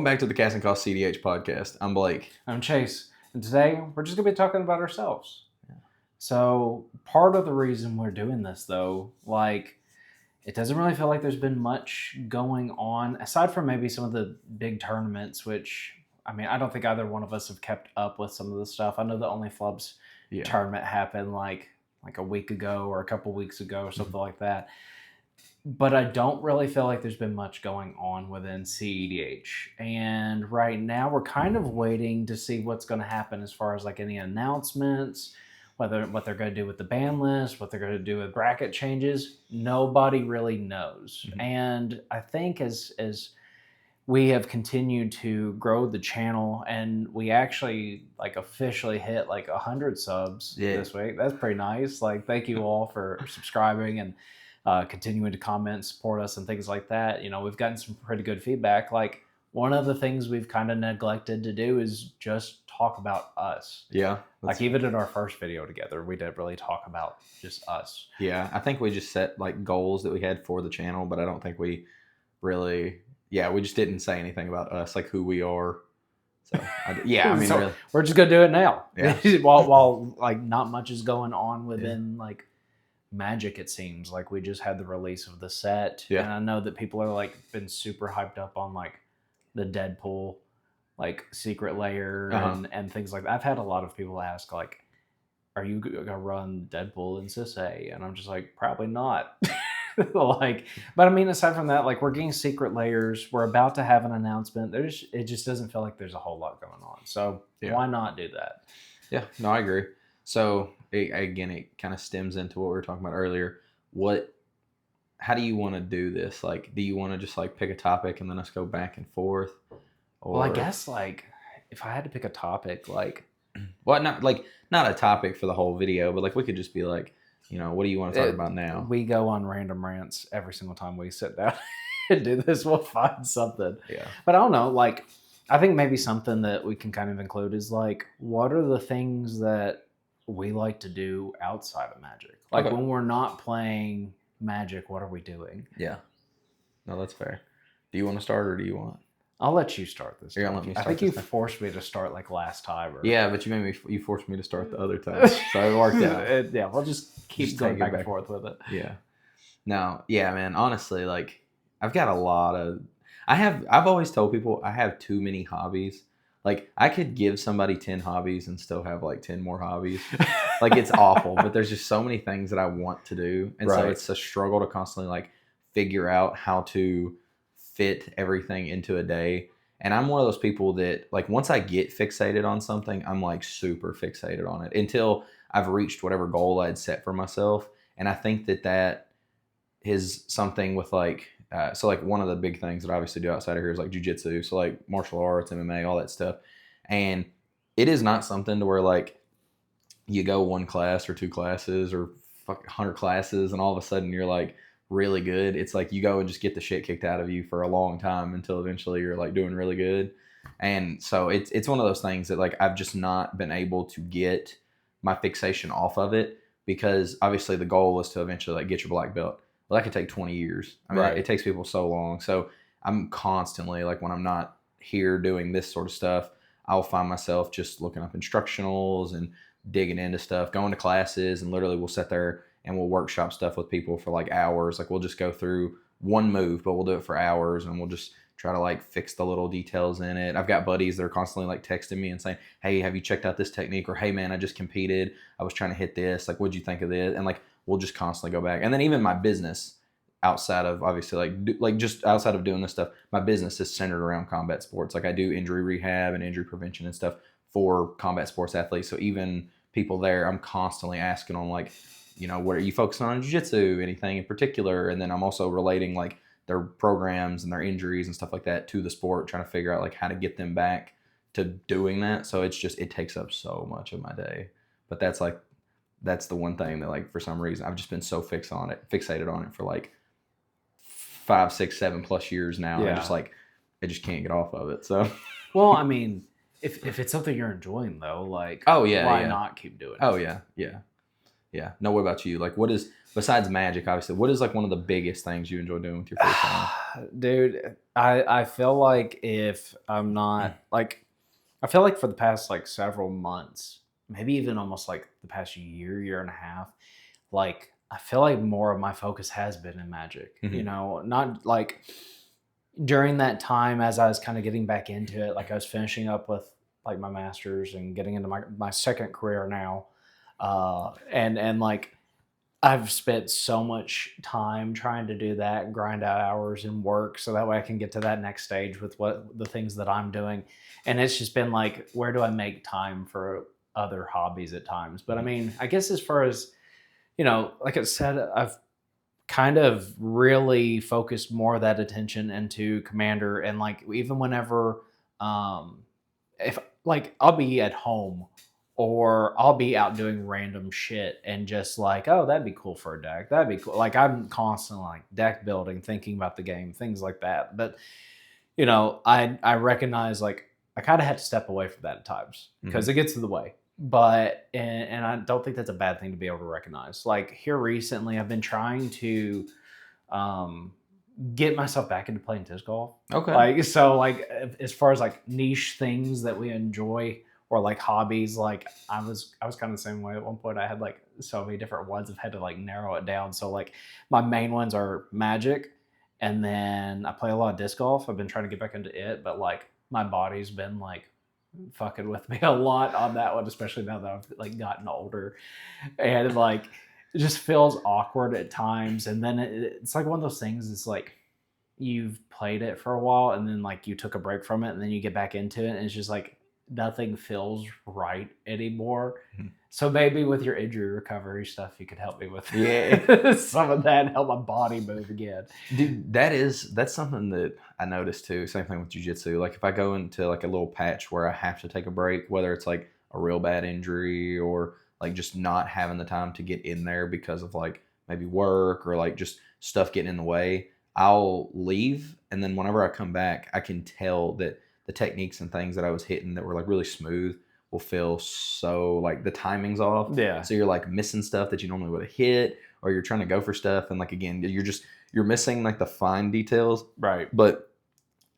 back to the Cast and Cost cEDH podcast. I'm Blake. I'm Chase, and today we're just going to be talking about ourselves. Yeah. So part of the reason we're doing this, though, it doesn't really feel like there's been much going on, aside from maybe some of the big tournaments, which, I don't think either one of us have kept up with some of the stuff. I know the Only Flubs tournament happened like a week ago or a couple weeks ago or something like that. But I don't really feel like there's been much going on within cEDH. And right now we're kind of waiting to see what's going to happen as far as any announcements, what they're going to do with the ban list, what they're going to do with bracket changes. Nobody really knows. Mm-hmm. And I think as we have continued to grow the channel, and we actually officially hit 100 subs this week. That's pretty nice. Thank you all for subscribing and continuing to comment, support us, and things like that. We've gotten some pretty good feedback. One of the things we've kind of neglected to do is just talk about us. Yeah. Even in our first video together, we didn't really talk about just us. Yeah. I think we just set goals that we had for the channel, but I don't think we really, we just didn't say anything about us, who we are. So, so really. We're just going to do it now. Yeah. while not much is going on within Magic, it seems we just had the release of the set, and I know that people are been super hyped up on the Deadpool secret layer and things like that. I've had a lot of people ask are you gonna run Deadpool in cEDH? And I'm just probably not. But aside from that, we're getting secret layers. We're about to have an announcement. It just doesn't feel like there's a whole lot going on. So why not do that? Yeah, no, I agree. So it kind of stems into what we were talking about earlier. How do you want to do this? Do you want to just pick a topic and then us go back and forth? Or... Well, I guess if I had to pick a topic, well, not a topic for the whole video, but we could just be what do you want to talk about now? We go on random rants every single time we sit down and do this. We'll find something. Yeah. But I don't know. I think maybe something that we can kind of include is what are the things that we like to do outside of Magic? When we're not playing Magic, what are we doing? Yeah. No, that's fair. Do you want to start or do you want? I'll let you start this time. You're gonna let me start. I think you forced me to start last time. Yeah, but you forced me to start the other time. So it worked out. We'll just keep going back and forth with it. Yeah. No, yeah, man. Honestly, I've got a lot of... I've always told people I have too many hobbies. I could give somebody 10 hobbies and still have 10 more hobbies. It's awful, but there's just so many things that I want to do. And so it's a struggle to constantly figure out how to fit everything into a day. And I'm one of those people that once I get fixated on something, I'm super fixated on it until I've reached whatever goal I'd set for myself. And I think that is something with one of the big things that I obviously do outside of here is jiu-jitsu. So martial arts, MMA, all that stuff. And it is not something to where you go one class or two classes or 100 classes and all of a sudden you're really good. It's you go and just get the shit kicked out of you for a long time until eventually you're doing really good. And so it's one of those things that I've just not been able to get my fixation off of it, because obviously the goal is to eventually get your black belt. Well, that could take 20 years. It takes people so long. So I'm constantly, when I'm not here doing this sort of stuff, I'll find myself just looking up instructionals and digging into stuff, going to classes, and literally we'll sit there and we'll workshop stuff with people for hours. We'll just go through one move, but we'll do it for hours, and we'll just try to fix the little details in it. I've got buddies that are constantly texting me and saying, hey, have you checked out this technique? Or, hey man, I just competed. I was trying to hit this. What'd you think of this? And we'll just constantly go back. And then even my business, outside of obviously just outside of doing this stuff, my business is centered around combat sports. I do injury rehab and injury prevention and stuff for combat sports athletes. So even people there, I'm constantly asking on what are you focusing on in jiu-jitsu, anything in particular? And then I'm also relating their programs and their injuries and stuff like that to the sport, trying to figure out how to get them back to doing that. So it takes up so much of my day. But that's the one thing that for some reason I've just been so fixated on it for 5, 6, 7+ years now. Yeah. I just can't get off of it. So well, if it's something you're enjoying though, why not keep doing it? Oh yeah. Yeah. No, what about you? Like, what is, besides Magic, obviously, what is like one of the biggest things you enjoy doing with your free time? Dude, I feel like if I'm not like, I feel like for the past like several months, maybe even almost like the past year and a half, like I feel like more of my focus has been in Magic. You Hmm. know, not like during that time as I was kind of getting back into it, like I was finishing up with like my masters and getting into my second career now. And like I've spent so much time trying to do that, grind out hours and work so that way I can get to that next stage with what the things that I'm doing. And it's just been like, where do I make time for other hobbies at times? But I mean, I guess as far as, like I said, I've kind of really focused more of that attention into Commander. And like, even whenever, if like I'll be at home or I'll be out doing random shit and just like, oh, that'd be cool for a deck. That'd be cool. Like I'm constantly like deck building, thinking about the game, things like that. But I recognize like I kind of had to step away from that at times because Hmm. it gets in the way. But and I don't think that's a bad thing to be able to recognize. Like here recently, I've been trying to um, get myself back into playing disc golf. Okay. Like so, like as far as like niche things that we enjoy or like hobbies, like I was kind of the same way at one point. I had like so many different ones. I've had to like narrow it down. So like my main ones are Magic, and then I play a lot of disc golf. I've been trying to get back into it, but like my body's been like fucking with me a lot on that one, especially now that I've like gotten older, and like it just feels awkward at times. And then it's like one of those things. It's like you've played it for a while, and then like you took a break from it, and then you get back into it, and it's just like nothing feels right anymore. Mhm. So maybe with your injury recovery stuff, you could help me with Yeah. some of that and help my body move again. Dude, that's something that I noticed too. Same thing with jujitsu. Like if I go into like a little patch where I have to take a break, whether it's like a real bad injury or like just not having the time to get in there because of like maybe work or like just stuff getting in the way, I'll leave, and then whenever I come back, I can tell that the techniques and things that I was hitting that were like really smooth will feel so like the timing's off. Yeah, So you're like missing stuff that you normally would have hit, or you're trying to go for stuff, and like again, you're missing like the fine details. right. But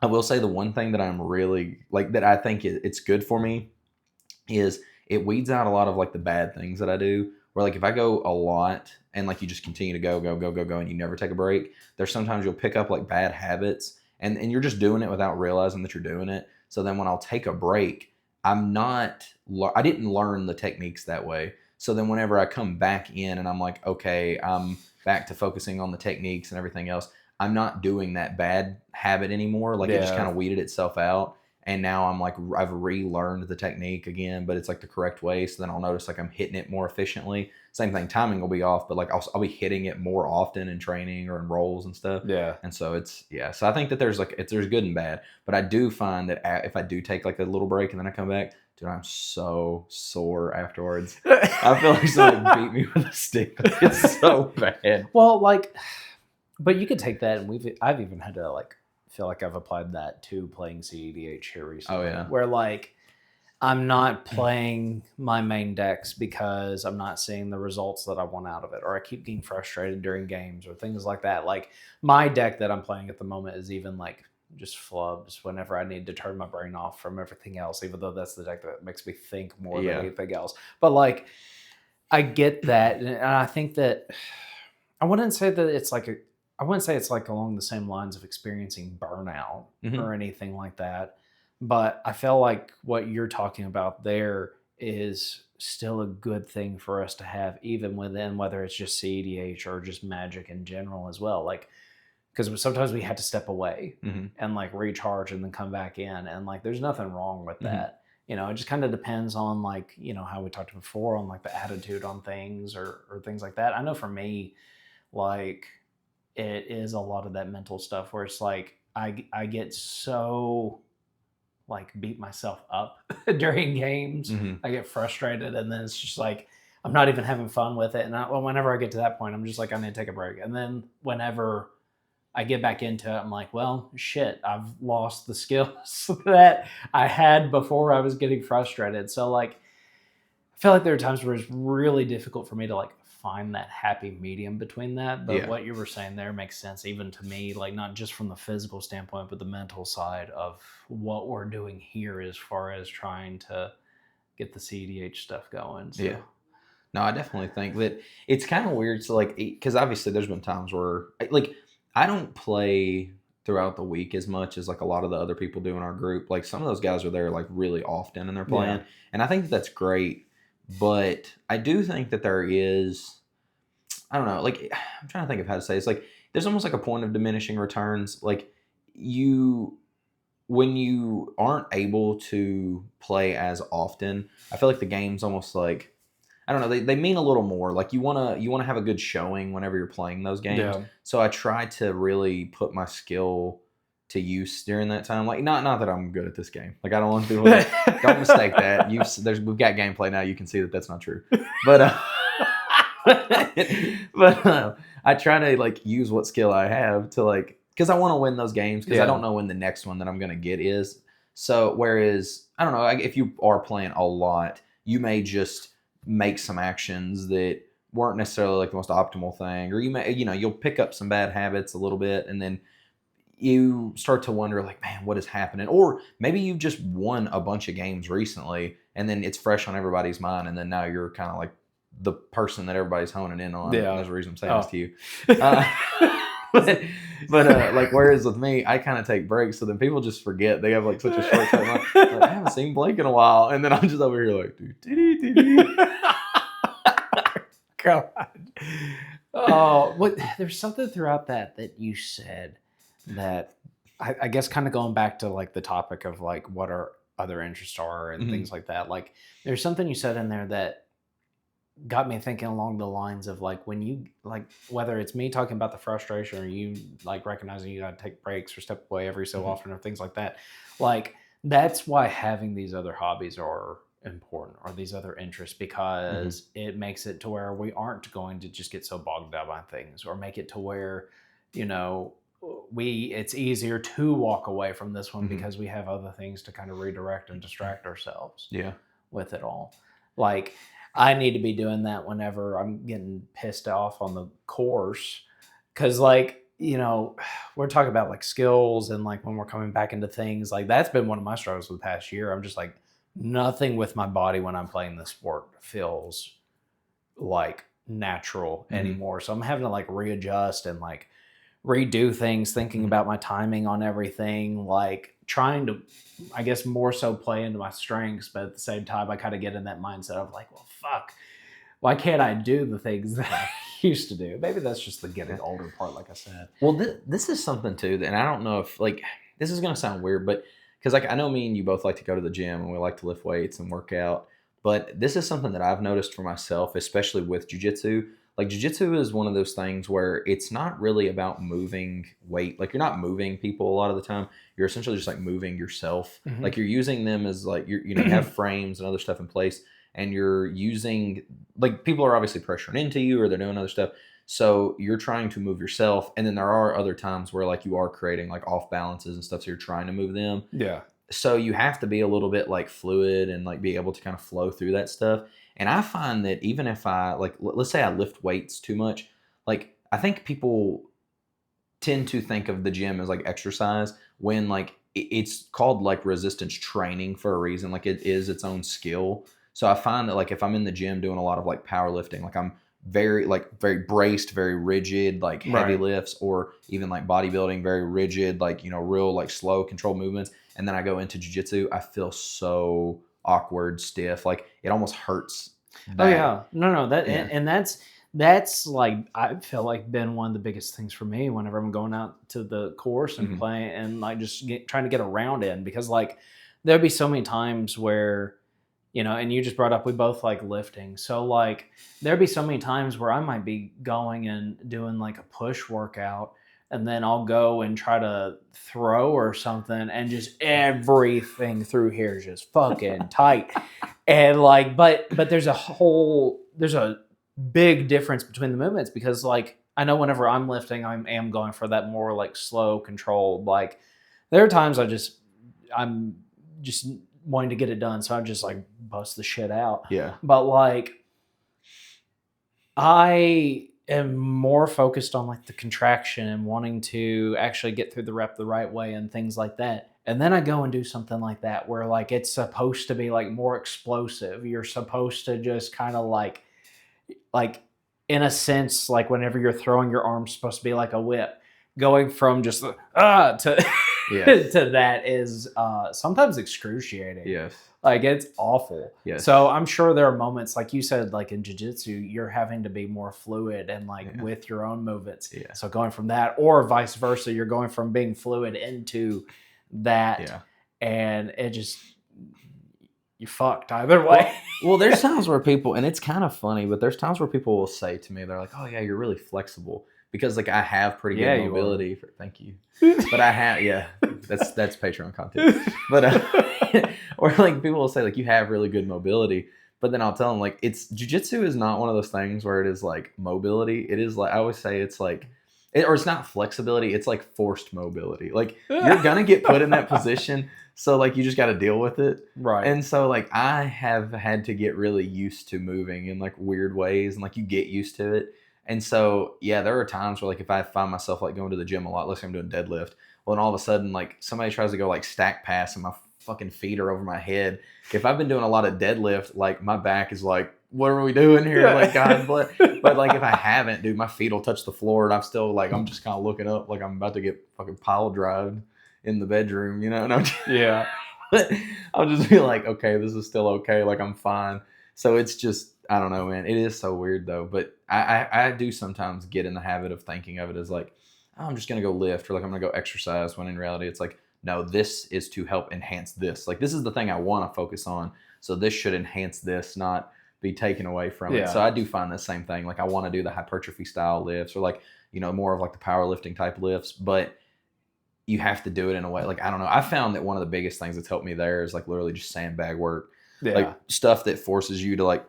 I will say the one thing that I'm really like that I think it's good for me is it weeds out a lot of like the bad things that I do. Where like if I go a lot and like you just continue to go and you never take a break, there's sometimes you'll pick up like bad habits, and you're just doing it without realizing that you're doing it. So then when I'll take a break, I didn't learn the techniques that way. So then whenever I come back in and I'm like, okay, I'm back to focusing on the techniques and everything else, I'm not doing that bad habit anymore. Like it just kind Yeah, of weeded itself out. And now I'm like, I've relearned the technique again, but it's like the correct way. So then I'll notice like I'm hitting it more efficiently. Same thing, timing will be off, but like I'll be hitting it more often in training or in roles and stuff. yeah. And so it's, yeah. So I think that there's good and bad, but I do find that if I do take like a little break and then I come back, dude, I'm so sore afterwards. I feel like somebody beat me with a stick. It's so bad. Well, like, but you could take that, and I've even had to like feel like I've applied that to playing cEDH here Oh recently, yeah. where like I'm not playing my main decks because I'm not seeing the results that I want out of it, or I keep getting frustrated during games or things like that. Like my deck that I'm playing at the moment is even like just flubs whenever I need to turn my brain off from everything else, even though that's the deck that makes me think more than Yeah. anything else. But like I get that, and I think that I wouldn't say that it's like I wouldn't say it's like along the same lines of experiencing burnout Hmm. or anything like that. But I feel like what you're talking about there is still a good thing for us to have, even within whether it's just CEDH or just Magic in general as well. Like, because sometimes we had to step away Hmm. and like recharge and then come back in. And like, there's nothing wrong with Hmm. that. It just kind of depends on like, how we talked before on like the attitude on things or things like that. I know for me, like it is a lot of that mental stuff where it's like I get so like beat myself up during games. Hmm. I get frustrated, and then it's just like I'm not even having fun with it. And whenever I get to that point, I'm just like I need to take a break. And then whenever I get back into it, I'm like, well, shit, I've lost the skills that I had before I was getting frustrated. So like I feel like there are times where it's really difficult for me to like find that happy medium between that. But Yeah. what you were saying there makes sense, even to me, like not just from the physical standpoint, but the mental side of what we're doing here as far as trying to get the cEDH stuff going. So. Yeah. No, I definitely think that it's kind of weird. So, like, because obviously there's been times where, like, I don't play throughout the week as much as like a lot of the other people do in our group. Like, some of those guys are there like really often and they're playing, Yeah. and I think that's great. But I do think that there is, I don't know, like, I'm trying to think of how to say it. It's like there's almost like a point of diminishing returns. Like, you, when you aren't able to play as often, I feel like the game's almost like, I don't know, they mean a little more. Like, you wanna have a good showing whenever you're playing those games. Yeah. So I try to really put my skill to use during that time. Like, not that I'm good at this game. Like, I don't want people to don't mistake that. We've got gameplay now. You can see that that's not true. But I try to like use what skill I have to, like, because I want to win those games, because I don't know when the next one that I'm gonna get is. So whereas, I don't know, if you are playing a lot, you may just make some actions that weren't necessarily like the most optimal thing, or you may, you'll pick up some bad habits a little bit, and then you start to wonder, like, man, what is happening? Or maybe you've just won a bunch of games recently, and then it's fresh on everybody's mind, and then now you're kind of like the person that everybody's honing in on. Yeah. There's a reason I'm saying this to you. But like, whereas with me, I kind of take breaks, so then people just forget. They have like such a short time. Like, I haven't seen Blake in a while, and then I'm just over here like, God. Oh, what? There's something throughout that you said that I guess kind of going back to like the topic of like what our other interests are and things like that. Like, there's something you said in there that got me thinking along the lines of like, when you, like, whether it's me talking about the frustration or you like recognizing you got to take breaks or step away every so often or things like that. Like, that's why having these other hobbies are important, or these other interests, because it makes it to where we aren't going to just get so bogged down by things, or make it to where, it's easier to walk away from this one because we have other things to kind of redirect and distract ourselves with it all. Like, I need to be doing that whenever I'm getting pissed off on the course, because like, we're talking about like skills, and like when we're coming back into things, like that's been one of my struggles for the past year. I'm just like, nothing with my body when I'm playing the sport feels like natural anymore. So I'm having to like readjust and like redo things, thinking about my timing on everything, like trying to, I guess, more so play into my strengths. But at the same time, I kind of get in that mindset of like, well, fuck, why can't I do the things that I used to do? Maybe that's just the getting older part, like I said. Well, this is something too, and I don't know if, like, this is going to sound weird, but because like I know me and you both like to go to the gym and we like to lift weights and work out, but this is something that I've noticed for myself, especially with jiu-jitsu. Like, jiu-jitsu is one of those things where it's not really about moving weight. Like, you're not moving people a lot of the time. You're essentially just like moving yourself. Like, you're using them as like, you have frames and other stuff in place, and you're using, like, people are obviously pressuring into you or they're doing other stuff. So you're trying to move yourself. And then there are other times where like you are creating like off balances and stuff. So you're trying to move them. Yeah. So you have to be a little bit like fluid and like be able to kind of flow through that stuff. And I find that even if I, like, let's say I lift weights too much, like, I think people tend to think of the gym as like exercise, when like it's called like resistance training for a reason. Like, it is its own skill. So I find that like if I'm in the gym doing a lot of like powerlifting, like I'm very braced, very rigid, like heavy lifts, or even like bodybuilding, very rigid, like, real like slow controlled movements. And then I go into jiu-jitsu, I feel so awkward, stiff, like it almost hurts. Oh yeah, no, and that's like, I feel like been one of the biggest things for me whenever I'm going out to the course and playing, and like just trying to get around in, because like there'd be so many times where, and you just brought up, we both like lifting. So like there'd be so many times where I might be going and doing like a push workout, and then I'll go and try to throw or something, and just everything through here is just fucking tight. And like, but there's a big difference between the movements, because like, I know whenever I'm lifting, I am going for that more like slow controlled, like there are times I'm just wanting to get it done. So I just like bust the shit out. Yeah. But like, I am more focused on like the contraction and wanting to actually get through the rep the right way and things like that. And then I go and do something like that where like it's supposed to be like more explosive. You're supposed to just kind of like in a sense, like whenever you're throwing your arm's supposed to be like a whip. Going from just to Yes. to that is sometimes excruciating. Yes. Like it's awful. Yes. So I'm sure there are moments, like you said, like in jiu-jitsu, you're having to be more fluid and like Yeah. with your own movements. Yeah. So going from that, or vice versa, you're going from being fluid into that, Yeah. and it just you fucked either way. Well, there's times where people, and it's kind of funny, but there's times where people will say to me, they're like, "Oh yeah, you're really flexible," because like I have pretty Yeah, good you are. mobility. Thank you, but I have, yeah, that's Patreon content. But or like people will say like you have really good mobility, but then I'll tell them like it's jujitsu is not one of those things where it is like mobility. It is like I always say it's like. Or it's not flexibility, it's like forced mobility. Like you're gonna get put in that position, so like you just got to deal with it. Right. And so like I have had to get really used to moving in like weird ways, and like you get used to it. And so yeah, there are times where like if I find myself like going to the gym a lot, let's say I'm doing deadlift, well, and all of a sudden like somebody tries to go like stack pass and my fucking feet are over my head. If I've been doing a lot of deadlift, like my back is like, what are we doing here? Yeah. Like God bless. But like if I haven't, dude, my feet will touch the floor and I'm still like I'm just kind of looking up like I'm about to get fucking pile drived in the bedroom, you know? And I'm just, Yeah. I'll just be like, okay, this is still okay. Like I'm fine. So it's just I don't know, man. It is so weird though. But I do sometimes get in the habit of thinking of it as like, oh, I'm just gonna go lift or like I'm gonna go exercise when in reality it's like, no, this is to help enhance this. Like this is the thing I want to focus on. So this should enhance this, not be taken away from it. So I do find the same thing. Like I want to do the hypertrophy style lifts or like, you know, more of like the powerlifting type lifts, but you have to do it in a way. Like, I don't know. I found that one of the biggest things that's helped me there is like literally just sandbag work. Yeah. Like stuff that forces you to like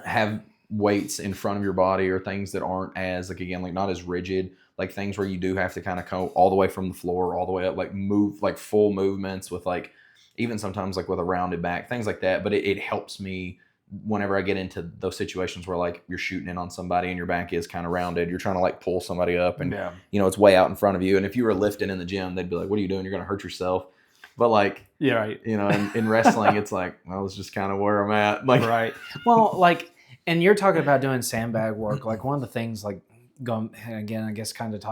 have weights in front of your body or things that aren't as like, again, like not as rigid, like things where you do have to kind of go all the way from the floor, all the way up, like move, like full movements with like, even sometimes like with a rounded back, things like that. But it helps me whenever I get into those situations where like you're shooting in on somebody and your back is kind of rounded, you're trying to like pull somebody up and you know, it's way out in front of you. And if you were lifting in the gym, they'd be like, what are you doing? You're going to hurt yourself. But like, yeah, right. You know, in wrestling, it's like, well, it's just kind of where I'm at. Like, right. Well, like, and you're talking about doing sandbag work. Like one of the things like going again, I guess kind of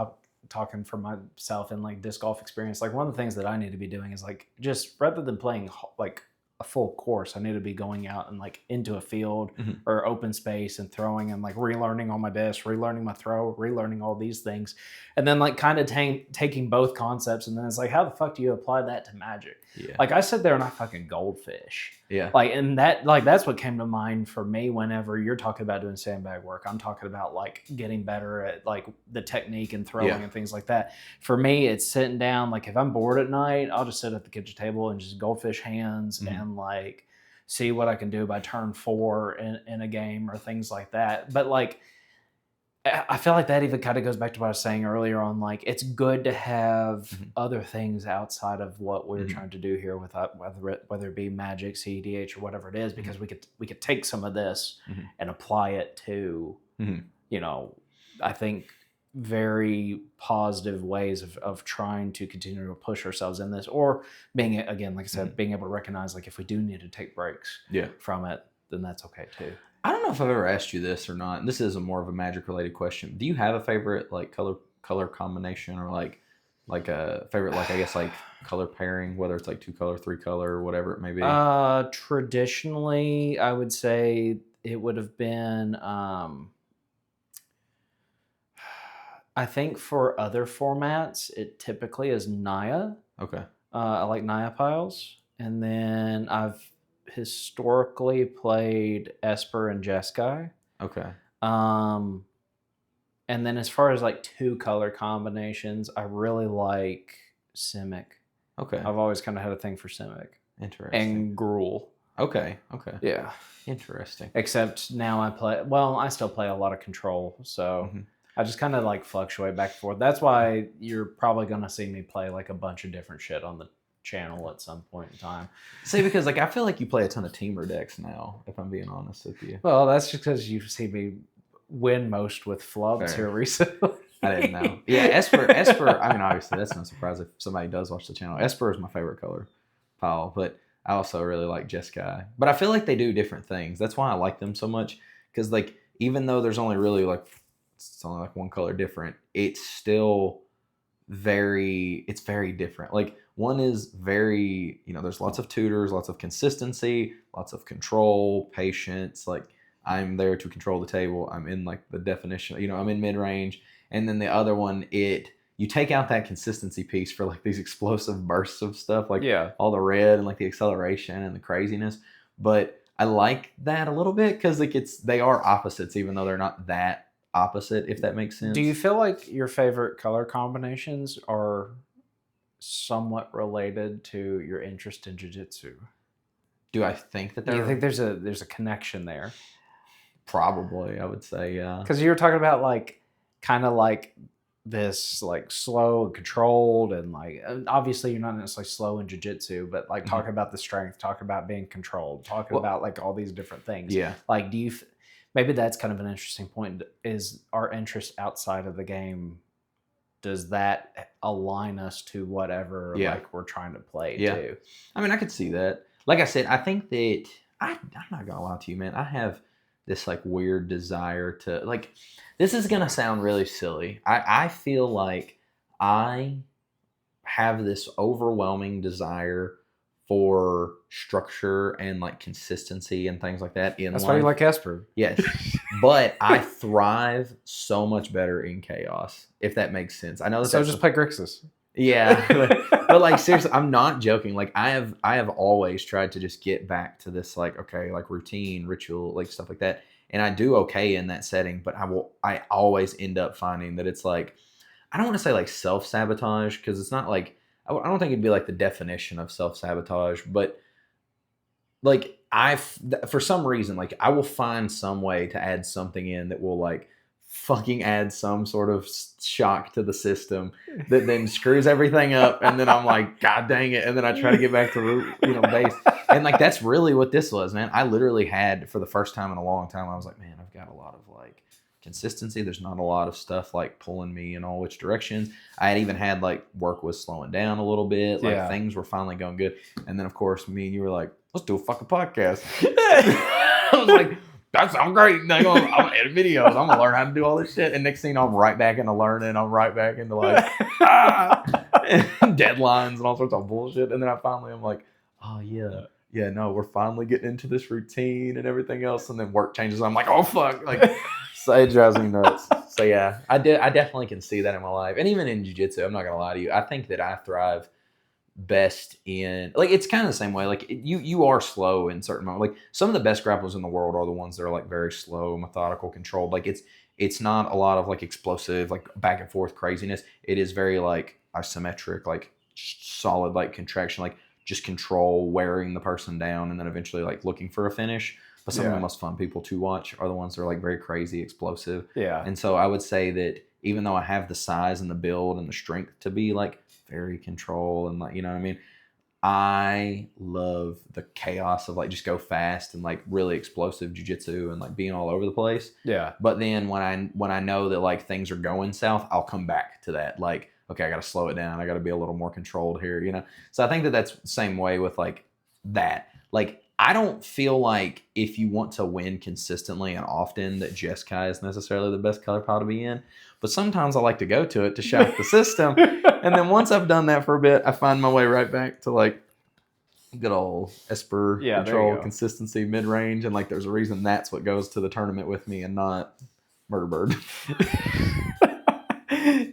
talking for myself and like disc golf experience, like one of the things that I need to be doing is like just rather than playing like a full course, I need to be going out and like into a field or open space and throwing and like relearning all my discs, relearning my throw, relearning all these things, and then like kind of taking both concepts, and then it's like, how the fuck do you apply that to Magic? Yeah. Like I sit there and I fucking goldfish. Yeah. Like, and that, like, that's what came to mind for me whenever you're talking about doing sandbag work. I'm talking about like getting better at like the technique and throwing and things like that. For me, it's sitting down. Like if I'm bored at night, I'll just sit at the kitchen table and just goldfish hands and like see what I can do by turn 4 in a game or things like that. But like, I feel like that even kind of goes back to what I was saying earlier on, like, it's good to have other things outside of what we're trying to do here with whether it be Magic, cEDH, or whatever it is, because we could take some of this and apply it to, you know, I think very positive ways of trying to continue to push ourselves in this, or being, again, like I said, being able to recognize, like, if we do need to take breaks from it, then that's okay too. I don't know if I've ever asked you this or not. And this is more of a Magic related question. Do you have a favorite like color combination or like a favorite, like I guess like color pairing, whether it's like 2-color, 3-color, or whatever it may be? Traditionally, I would say it would have been, I think for other formats, it typically is Naya. Okay. I like Naya piles. And then I've historically played Esper and Jeskai. Okay. And then as far as like 2-color combinations, I really like Simic. Okay. I've always kind of had a thing for Simic. Interesting. And Gruul. Okay. Okay. Yeah. Interesting. Except now I still play a lot of Control, so I just kind of like fluctuate back and forth. That's why you're probably going to see me play like a bunch of different shit on the channel at some point in time. See, because like I feel like you play a ton of teamer decks now, if I'm being honest with you. Well, that's just because you see me win most with flubs Fair. here recently. I didn't know. Yeah, Esper. I mean, obviously, that's no surprise if somebody does watch the channel. Esper is my favorite color pile, but I also really like Jeskai. But I feel like they do different things. That's why I like them so much. Because like, even though there's only really like, it's only like one color different, it's still it's very different. Like one is very, there's lots of tutors, lots of consistency, lots of control, patience. Like I'm there to control the table. I'm in like the definition, I'm in mid range. And then the other one, you take out that consistency piece for like these explosive bursts of stuff, like all the red and like the acceleration and the craziness. But I like that a little bit because like they are opposites, even though they're not that opposite, if that makes sense. Do you feel like your favorite color combinations are somewhat related to your interest in jiu-jitsu? Do I think that they're... Do you think there's a connection there? Probably, I would say, yeah. Because you were talking about like kind of like this like slow and controlled, and like obviously you're not necessarily slow in jiu-jitsu, but like talking about the strength, talking about being controlled, talking about like all these different things. Yeah. Like maybe that's kind of an interesting point, is our interest outside of the game, does that align us to whatever like we're trying to play too? I mean, I could see that. Like I said, I think that I'm not gonna lie to you, man. I have this like weird desire to like, this is gonna sound really silly. I feel like I have this overwhelming desire for structure and like consistency and things like that in life. That's why you like Esper. Yes. But I thrive so much better in chaos, if that makes sense. I know that. So just play Grixis. Yeah. But like seriously, I'm not joking. Like I have always tried to just get back to this like, okay, like routine, ritual, like stuff like that. And I do okay in that setting, but I always end up finding that it's like, I don't want to say like self-sabotage, because it's not like, I don't think it'd be like the definition of self-sabotage, but like for some reason, like I will find some way to add something in that will like fucking add some sort of shock to the system that then screws everything up. And then I'm like, God dang it. And then I try to get back to, base. And like, that's really what this was, man. I literally had, for the first time in a long time, I was like, man, I've got a lot of like consistency. There's not a lot of stuff like pulling me in all which directions. I had even had like work was slowing down a little bit. Like things were finally going good. And then of course me and you were like, let's do a fucking podcast. I was like, that sounds great. I'm gonna edit videos. I'm gonna learn how to do all this shit. And next thing I'm right back into learning. I'm right back into like deadlines and all sorts of bullshit. And then I'm like, oh yeah, no, we're finally getting into this routine and everything else. And then work changes. I'm like, oh fuck, like so it drives me nuts. So yeah, I definitely can see that in my life, and even in jiu-jitsu. I'm not gonna lie to you. I think that I thrive best in, like, it's kind of the same way. Like you are slow in certain moments. Like some of the best grapplers in the world are the ones that are like very slow, methodical, controlled. Like it's not a lot of like explosive, like back and forth craziness. It is very like isometric, like solid, like contraction, like just control, wearing the person down, and then eventually like looking for a finish. But some of the most fun people to watch are the ones that are like very crazy, explosive. Yeah. And so I would say that even though I have the size and the build and the strength to be like very control and like, you know what I mean, I love the chaos of like just go fast and like really explosive jiu-jitsu and like being all over the place. Yeah. But then when I know that like things are going south, I'll come back to that. Like, okay, I got to slow it down. I got to be a little more controlled here, you know? So I think that that's the same way with like that. Like, I don't feel like if you want to win consistently and often that Jeskai is necessarily the best color pile to be in. But sometimes I like to go to it to shock the system. And then once I've done that for a bit, I find my way right back to like good old Esper control, consistency, mid-range. And like there's a reason that's what goes to the tournament with me and not Murder Bird.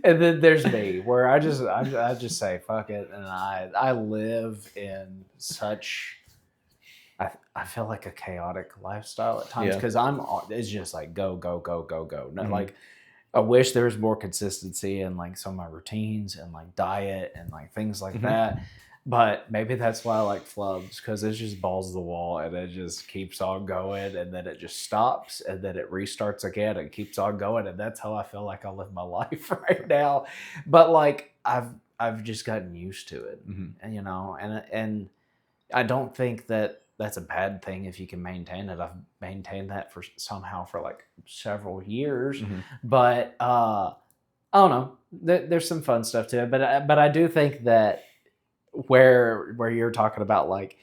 And then there's me, where I just say fuck it, and I live in such, I feel like a chaotic lifestyle at times, because it's just like go. No, like I wish there was more consistency in like some of my routines and like diet and like things like that. But maybe that's why I like flubs, because it's just balls to the wall and it just keeps on going, and then it just stops and then it restarts again and keeps on going. And that's how I feel like I live my life right now. But like I've just gotten used to it, and you know, and I don't think that that's a bad thing if you can maintain it. I've maintained that for somehow for like several years, Mhm. but I don't know. There's some fun stuff to it, but I do think that where you're talking about like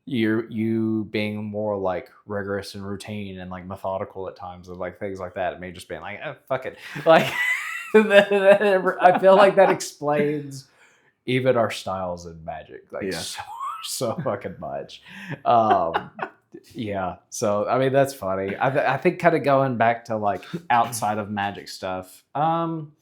you being more like rigorous and routine and like methodical at times and like things like that, and me just being like, oh, fuck it, like I feel like that explains even our styles in Magic like Yeah. so fucking much. Um, yeah, so I mean that's funny. I think kind of going back to like outside of Magic stuff. I'm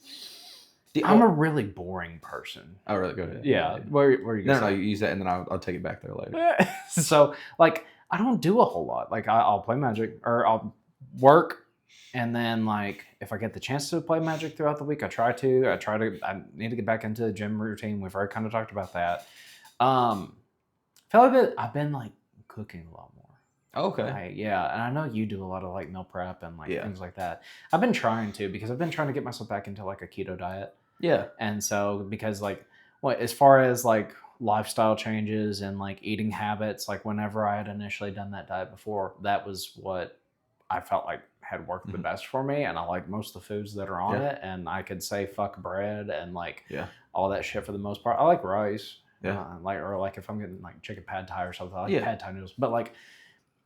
a really boring person. Oh, really? Go ahead. Yeah, where are you No, gonna no, say? you use that, and then I'll take it back there later. So like I don't do a whole lot. Like I'll play Magic or I'll work, and then like if I get the chance to play Magic throughout the week, I try to. I need to get back into the gym routine. We've already kind of talked about that. I feel like that I've been like cooking a lot more. Okay. Yeah, and I know you do a lot of like meal prep and like Yeah. things like that. I've been trying to because I've been trying to get myself back into like a keto diet. Yeah. And so because like what as far as like lifestyle changes and like eating habits, like whenever I had initially done that diet before, that was what I felt like had worked the Mhm. best for me. And I like most of the foods that are on Yeah. it. And I could say fuck bread and like Yeah. all that shit for the most part. I like rice. Yeah. Like or like if I'm getting like chicken pad thai or something, I like Yeah. pad thai noodles. But like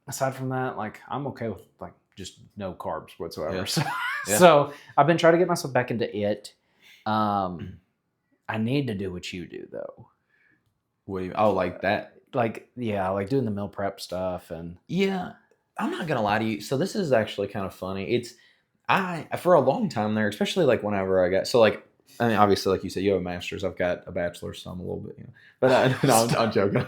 aside from that, like I'm okay with like just no carbs whatsoever. Yeah. So, Yeah. so I've been trying to get myself back into it. I need to do what you do though. What do you? Oh, like that? Like yeah, like doing the meal prep stuff and Yeah. I'm not gonna lie to you. So this is actually kind of funny. I for a long time there, especially like whenever I got like. I mean, obviously, like you said, you have a master's. I've got a bachelor's, so I'm a little bit, But no, I'm joking.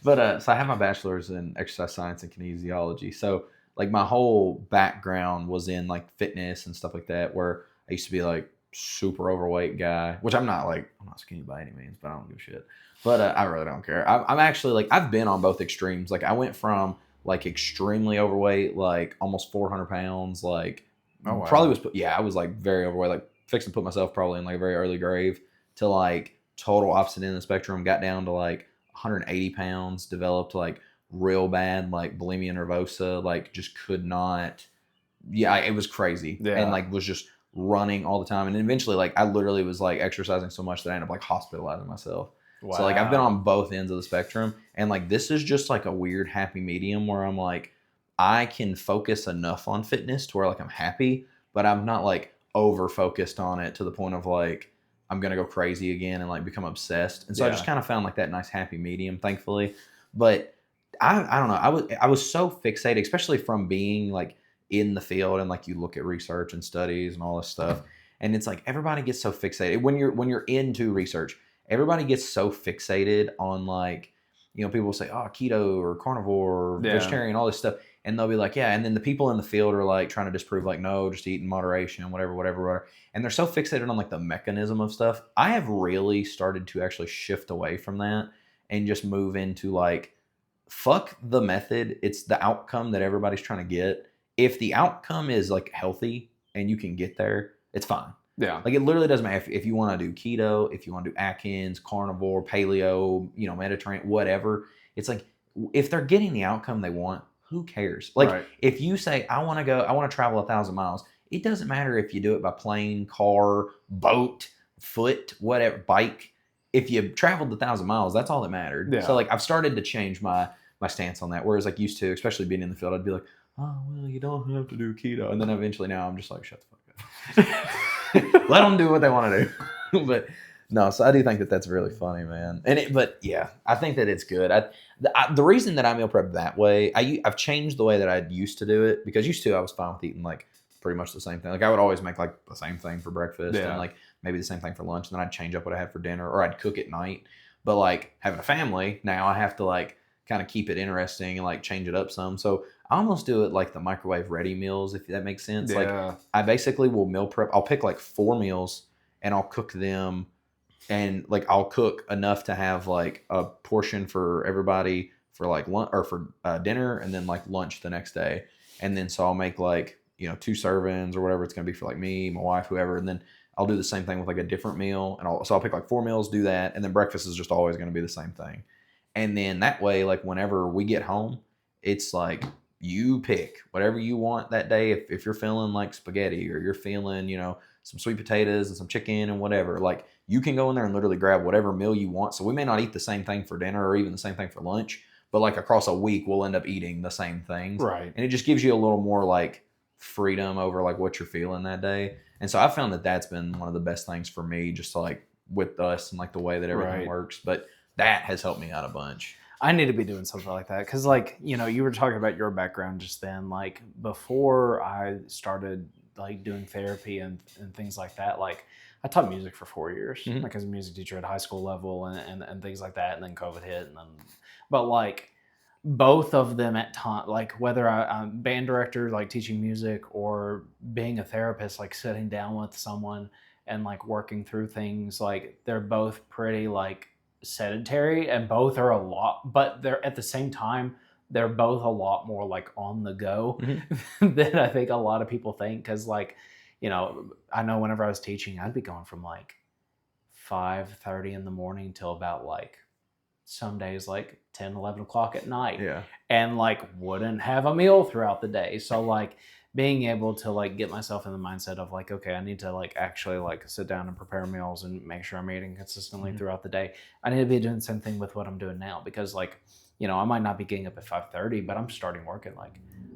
But so I have my bachelor's in exercise science and kinesiology. So like my whole background was in like fitness and stuff like that. Where I used to be like super overweight guy, which I'm not like I'm not skinny by any means, but I don't give a shit. But I really don't care. I'm actually like I've been on both extremes. Like I went from like extremely overweight, like almost 400 pounds, like oh wow. probably was yeah, I was like very overweight, like fixing to put myself probably in like a very early grave to like total opposite end of the spectrum, got down to like 180 pounds, developed like real bad like bulimia nervosa, like just could not. Yeah, it was crazy, and like was just running all the time, and eventually like I literally was like exercising so much that I ended up like hospitalizing myself. Wow. So like I've been on both ends of the spectrum, and like this is just like a weird happy medium where I'm like I can focus enough on fitness to where like I'm happy, but I'm not like over focused on it to the point of like I'm gonna go crazy again and like become obsessed. And so I just kind of found like that nice happy medium, thankfully. But I don't know. I was so fixated, especially from being like in the field and like you look at research and studies and all this stuff. And it's like everybody gets so fixated when you're into research. Everybody gets so fixated on like, people say, oh, keto or carnivore or vegetarian, all this stuff. And they'll be like, yeah. And then the people in the field are like trying to disprove like, no, just eat in moderation, whatever. And they're so fixated on like the mechanism of stuff. I have really started to actually shift away from that and just move into like, fuck the method. It's the outcome that everybody's trying to get. If the outcome is like healthy and you can get there, it's fine. Yeah. Like it literally doesn't matter if you want to do keto, if you want to do Atkins, carnivore, paleo, Mediterranean, whatever. It's like if they're getting the outcome they want, who cares? Like if you say I want to travel 1,000 miles, it doesn't matter if you do it by plane, car, boat, foot, whatever, bike. If you traveled 1,000 miles, that's all that mattered. Yeah. So like I've started to change my stance on that. Whereas like used to, especially being in the field, I'd be like, oh well, you don't have to do keto, and then eventually now I'm just like, shut the fuck up. Let them do what they want to do. But no, so I do think that that's really funny, man. But yeah, I think that it's good. The reason that I meal prep that way, I've changed the way that I used to do it, because used to I was fine with eating like pretty much the same thing. Like I would always make like the same thing for breakfast and like maybe the same thing for lunch, and then I'd change up what I had for dinner, or I'd cook at night. But like having a family now, I have to like kind of keep it interesting and like change it up some. So I almost do it like the microwave ready meals, if that makes sense. Like I basically will meal prep. I'll pick like 4 meals and I'll cook them, and like I'll cook enough to have like a portion for everybody for like lunch or for dinner, and then like lunch the next day. And then so I'll make like 2 servings or whatever it's gonna be for like me, my wife, whoever, and then I'll do the same thing with like a different meal, and I'll pick like 4 meals, do that, and then breakfast is just always gonna be the same thing. And then that way, like whenever we get home, it's like you pick whatever you want that day. If you're feeling like spaghetti or you're feeling, some sweet potatoes and some chicken and whatever, like you can go in there and literally grab whatever meal you want. So we may not eat the same thing for dinner or even the same thing for lunch, but like across a week, we'll end up eating the same things. Right. And it just gives you a little more like freedom over like what you're feeling that day. And so I found that that's been one of the best things for me, just to, like with us and like the way that everything Right. works. But that has helped me out a bunch. I need to be doing something like that because, like, you were talking about your background just then. Like, before I started like doing therapy and things like that, like I taught music for 4 years, Mhm. like as a music teacher at high school level and things like that. And then COVID hit, but like both of them at time, like whether I'm band director, like teaching music, or being a therapist, like sitting down with someone and like working through things, like they're both pretty like sedentary, and both are a lot, but they're at the same time they're both a lot more like on the go than I think a lot of people think. Because like, I know whenever I was teaching, I'd be going from like 5:30 in the morning till about like some days like 10, 11 o'clock at night. Yeah. And like wouldn't have a meal throughout the day. So like being able to like get myself in the mindset of like, okay, I need to like actually like sit down and prepare meals and make sure I'm eating consistently throughout the day. I need to be doing the same thing with what I'm doing now, because like, I might not be getting up at 5:30, but I'm starting work at like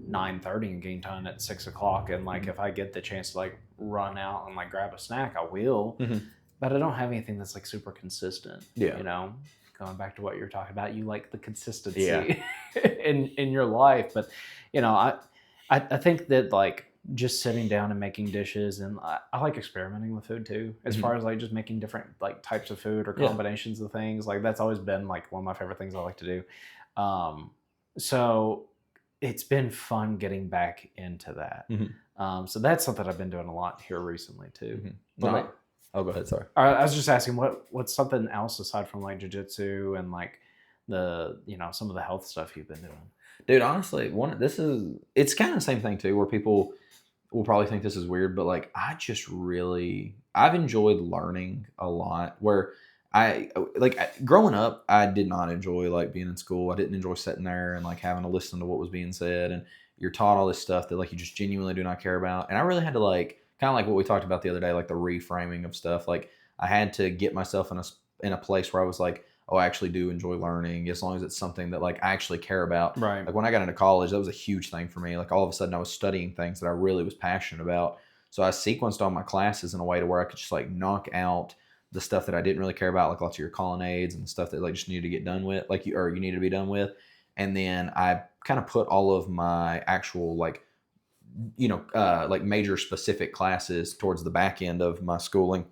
9:30 and getting done at 6 o'clock. And like, if I get the chance to like run out and like grab a snack, I will. But I don't have anything that's like super consistent. Yeah. Going back to what you're talking about, you like the consistency in your life. But I think that like just sitting down and making dishes, and I like experimenting with food too, as far as like just making different like types of food or combinations of things. Like that's always been like one of my favorite things I like to do. So it's been fun getting back into that. So that's something I've been doing a lot here recently too. But Oh, go ahead. Sorry. I was just asking what's something else aside from like jiu-jitsu and like the some of the health stuff you've been doing. Dude, honestly, it's kind of the same thing too, where people will probably think this is weird, but like I've enjoyed learning a lot. Where growing up, I did not enjoy like being in school. I didn't enjoy sitting there and like having to listen to what was being said, and you're taught all this stuff that like you just genuinely do not care about. And I really had to like kind of like what we talked about the other day, like the reframing of stuff. Like I had to get myself in a place where I was like, oh, I actually do enjoy learning, as long as it's something that like I actually care about. Right. Like when I got into college, that was a huge thing for me. Like all of a sudden I was studying things that I really was passionate about. So I sequenced all my classes in a way to where I could just like knock out the stuff that I didn't really care about, like lots of your colonnades and the stuff that like just needed to get done with, like you needed to be done with. And then I kind of put all of my actual like like major specific classes towards the back end of my schooling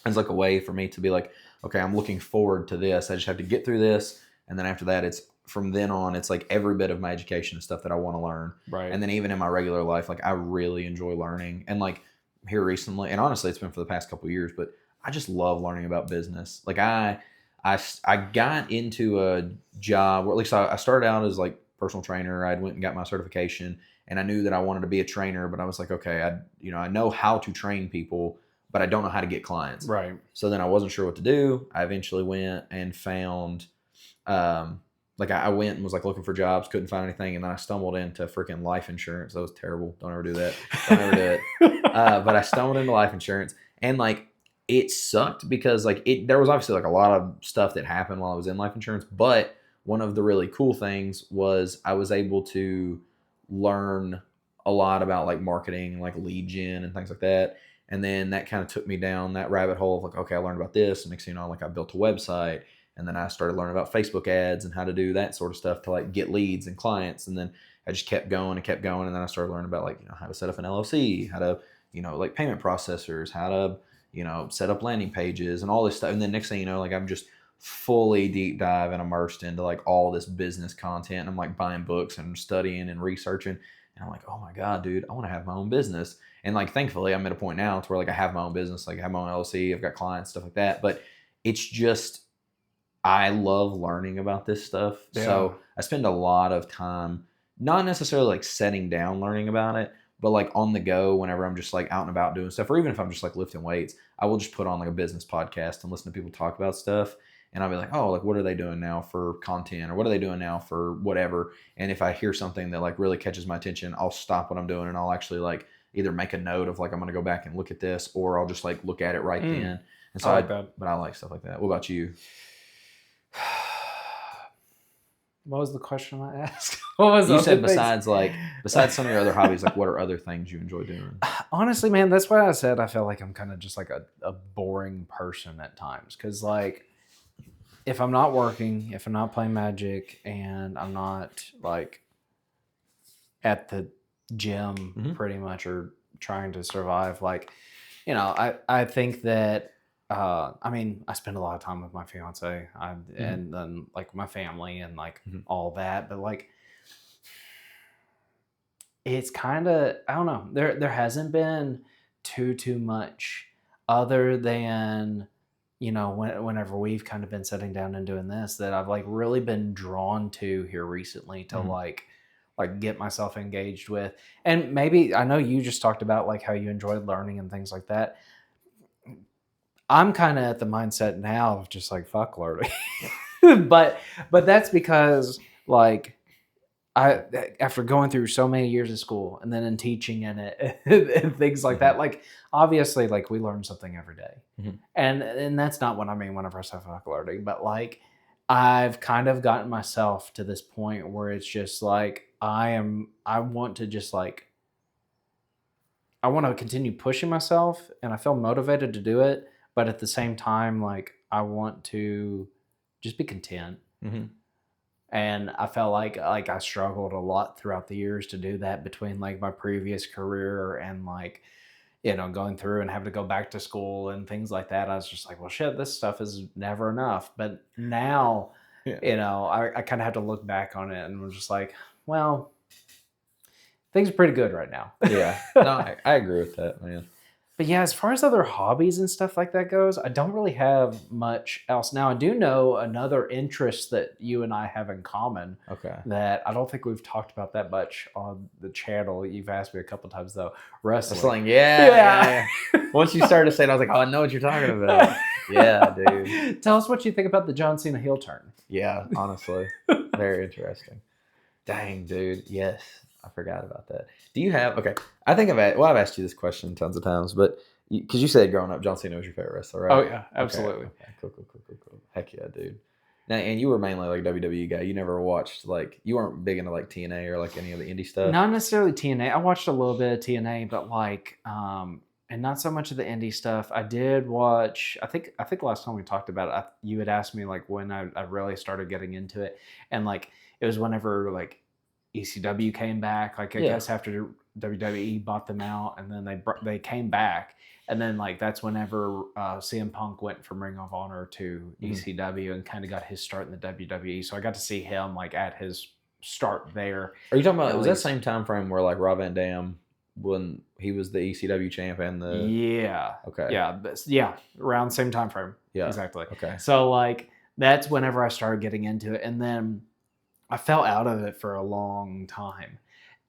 as like a way for me to be like, okay, I'm looking forward to this. I just have to get through this. And then after that, it's from then on, it's like every bit of my education and stuff that I want to learn. Right. And then even in my regular life, like I really enjoy learning. And like here recently, and honestly, it's been for the past couple of years, but I just love learning about business. Like I got into a job, or at least I started out as like personal trainer. I went and got my certification, and I knew that I wanted to be a trainer, but I was like, okay, I know how to train people, but I don't know how to get clients. Right. So then I wasn't sure what to do. I eventually went and found, I went and was like looking for jobs, couldn't find anything, and then I stumbled into freaking life insurance. That was terrible. Don't ever do that. Don't ever do it. But I stumbled into life insurance, and like it sucked because like there was obviously like a lot of stuff that happened while I was in life insurance, but one of the really cool things was I was able to learn a lot about like marketing and like lead gen and things like that. And then that kind of took me down that rabbit hole of like, okay, I learned about this. And next thing you know, like I built a website, and then I started learning about Facebook ads and how to do that sort of stuff to like get leads and clients. And then I just kept going and kept going. And then I started learning about like, how to set up an LLC, how to, like payment processors, how to, set up landing pages and all this stuff. And then next thing you know, like I'm just fully deep dive and immersed into like all this business content. And I'm like buying books and studying and researching. And I'm like, oh my God, dude, I want to have my own business. And like, thankfully I'm at a point now to where like I have my own business, like I have my own LLC, I've got clients, stuff like that. But it's just, I love learning about this stuff. Yeah. So I spend a lot of time, not necessarily like setting down learning about it, but like on the go whenever I'm just like out and about doing stuff, or even if I'm just like lifting weights, I will just put on like a business podcast and listen to people talk about stuff. and I'll be like, oh, like what are they doing now for content, or what are they doing now for whatever. And if I hear something that like really catches my attention, I'll stop what I'm doing and I'll actually like either make a note of like I'm gonna go back and look at this, or I'll just like look at it right then. And so I like that. but I like stuff like that. What about you? What was the question I asked? What was You the said other things? besides some of your other hobbies, like what are other things you enjoy doing? Honestly, man, that's why I said I feel like I'm kind of just like a boring person at times. Because, like, if I'm not working, if I'm not playing Magic, and I'm not, like, at the gym pretty much or trying to survive, like, you know, I think that, I mean, I spend a lot of time with my fiance and then, like, my family and, like, all that. But, like, it's kind of, I don't know, there hasn't been too much other than, you know, whenever we've kind of been sitting down and doing this, that I've like really been drawn to here recently to like get myself engaged with. And maybe I know you just talked about like how you enjoyed learning and things like that. I'm kind of at the mindset now of just like fuck learning. but that's because like I, after going through so many years of school and then in teaching in it and things like that, like obviously like we learn something every day. And that's not what I mean whenever I say fuck learning, but like I've kind of gotten myself to this point where it's just like I want to just like, I want to continue pushing myself and I feel motivated to do it. But at the same time, like I want to just be content. And I felt like I struggled a lot throughout the years to do that between like my previous career and like, you know, going through and having to go back to school and things like that. I was just like, well, shit, this stuff is never enough. But now, you know, I kind of have to look back on it and was just like, well, things are pretty good right now. Yeah. No, I agree with that, man. But yeah, as far as other hobbies and stuff like that goes, I don't really have much else. Now, I do know another interest that you and I have in common. Okay. That I don't think we've talked about that much on the channel. You've asked me a couple times though. Wrestling. Yeah. Once you started saying, I was like, oh, I know what you're talking about. Yeah, dude. Tell us what you think about the John Cena heel turn. Yeah, honestly, very interesting. Dang, dude. Yes. I forgot about that. Do you have I think I've asked you this question tons of times, but because you said growing up, John Cena was your favorite wrestler, right? Oh yeah, absolutely. Okay. Cool. Heck yeah, dude. Now, and you were mainly like WWE guy. You never watched like you weren't big into like TNA or like any of the indie stuff. Not necessarily TNA. I watched a little bit of TNA, but like and not so much of the indie stuff. I did watch. I think last time we talked about it, you had asked me like when I really started getting into it, and like it was whenever like ECW came back, like I guess after WWE bought them out, and then they came back, and then like that's whenever CM Punk went from Ring of Honor to ECW and kind of got his start in the WWE. So I got to see him like at his start there. Are you talking about was that same time frame where like Rob Van Dam when he was the ECW champ and around the same time frame, exactly. Okay, so like that's whenever I started getting into it, and then I fell out of it for a long time.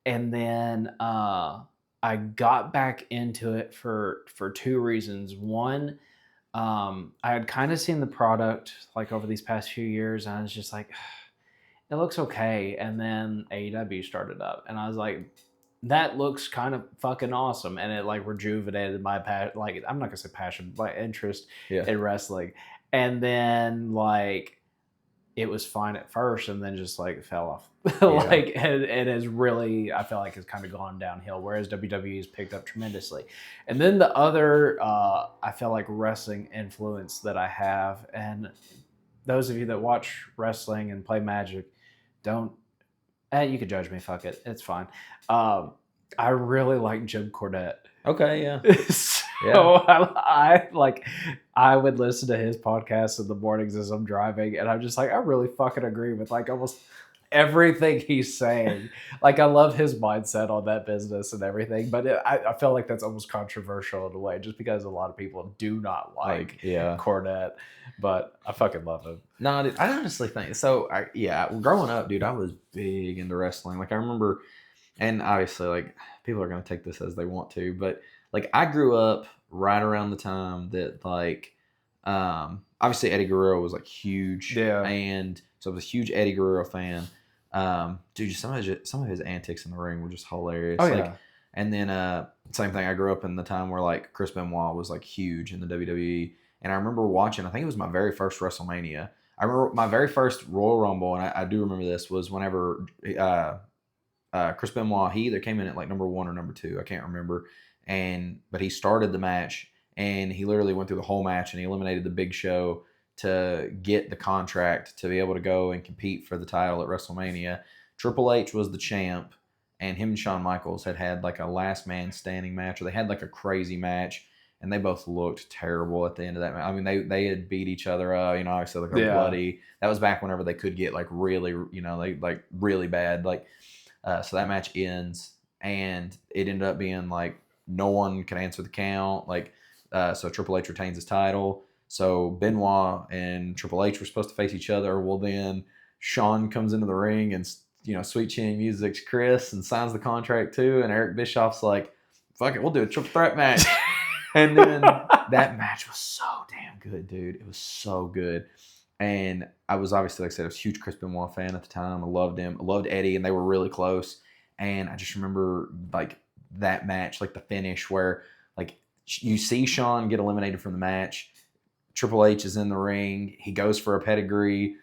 And then I got back into it for two reasons. One, I had kind of seen the product like over these past few years, and I was just like, it looks okay. And then AEW started up, and I was like, that looks kind of fucking awesome. And it like rejuvenated my passion. Like, I'm not gonna say passion, my interest in wrestling. And then like, it was fine at first and then just like fell off. Like it has really, I feel like it's kind of gone downhill, whereas WWE has picked up tremendously. And then the other I feel like wrestling influence that I have, and those of you that watch wrestling and play Magic, don't you can judge me, fuck it, it's fine. I really like Jim Cornette. Okay, yeah. So I would listen to his podcast in the mornings as I'm driving, and I'm just like, I really fucking agree with like almost everything he's saying. Like I love his mindset on that business and everything, but I feel like that's almost controversial in a way, just because a lot of people do not like Cornette, but I fucking love him. No, dude, I honestly think so. Growing up, dude, I was big into wrestling. Like I remember, and obviously, like people are gonna take this as they want to, but like I grew up right around the time that like obviously Eddie Guerrero was like huge, Yeah. and so I was a huge Eddie Guerrero fan. Dude, just some of his antics in the ring were just Oh hilarious. Like, yeah. and then same thing. I grew up in the time where like Chris Benoit was like huge in the WWE, and I remember watching. I think it was my very first WrestleMania. I remember my very first Royal Rumble, and I do remember this was whenever Chris Benoit, he either came in at like number 1 or number 2, I can't remember, but he started the match and he literally went through the whole match and he eliminated the Big Show to get the contract to be able to go and compete for the title at WrestleMania. Triple H was the champ, and him and Shawn Michaels had like a last man standing match, or they had like a crazy match, and they both looked terrible at the end of that match. I mean, they had beat each other up, obviously like a Yeah. bloody. That was back whenever they could get like really, they like really bad. Like, so that match ends, and it ended up being like no one could answer the count. Like, so Triple H retains his title. So Benoit and Triple H were supposed to face each other. Well, then Shawn comes into the ring and Sweet Chin Music's Chris and signs the contract too. And Eric Bischoff's like, "Fuck it, we'll do a triple threat match." And then that match was so damn good, dude. It was so good. And I was obviously, like I said, I was a huge Chris Benoit fan at the time. I loved him. I loved Eddie, and they were really close. And I just remember like that match, like the finish where like you see Shawn get eliminated from the match. Triple H is in the ring. He goes for a pedigree.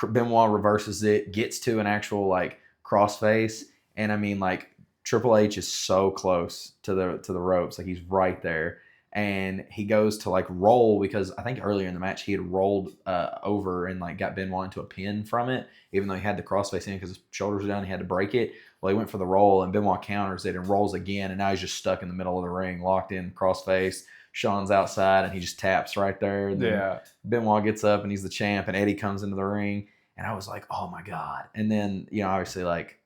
Benoit reverses it, gets to an actual like crossface, and I mean like Triple H is so close to the ropes, like he's right there, and he goes to like roll because I think earlier in the match he had rolled over and like got Benoit into a pin from it, even though he had the crossface in because his shoulders were down, he had to break it. Well, he went for the roll and Benoit counters it and rolls again, and now he's just stuck in the middle of the ring, locked in crossface. Sean's outside and he just taps right there. And then Yeah. Benoit gets up and he's the champ, and Eddie comes into the ring, and I was like, oh my god. And then obviously like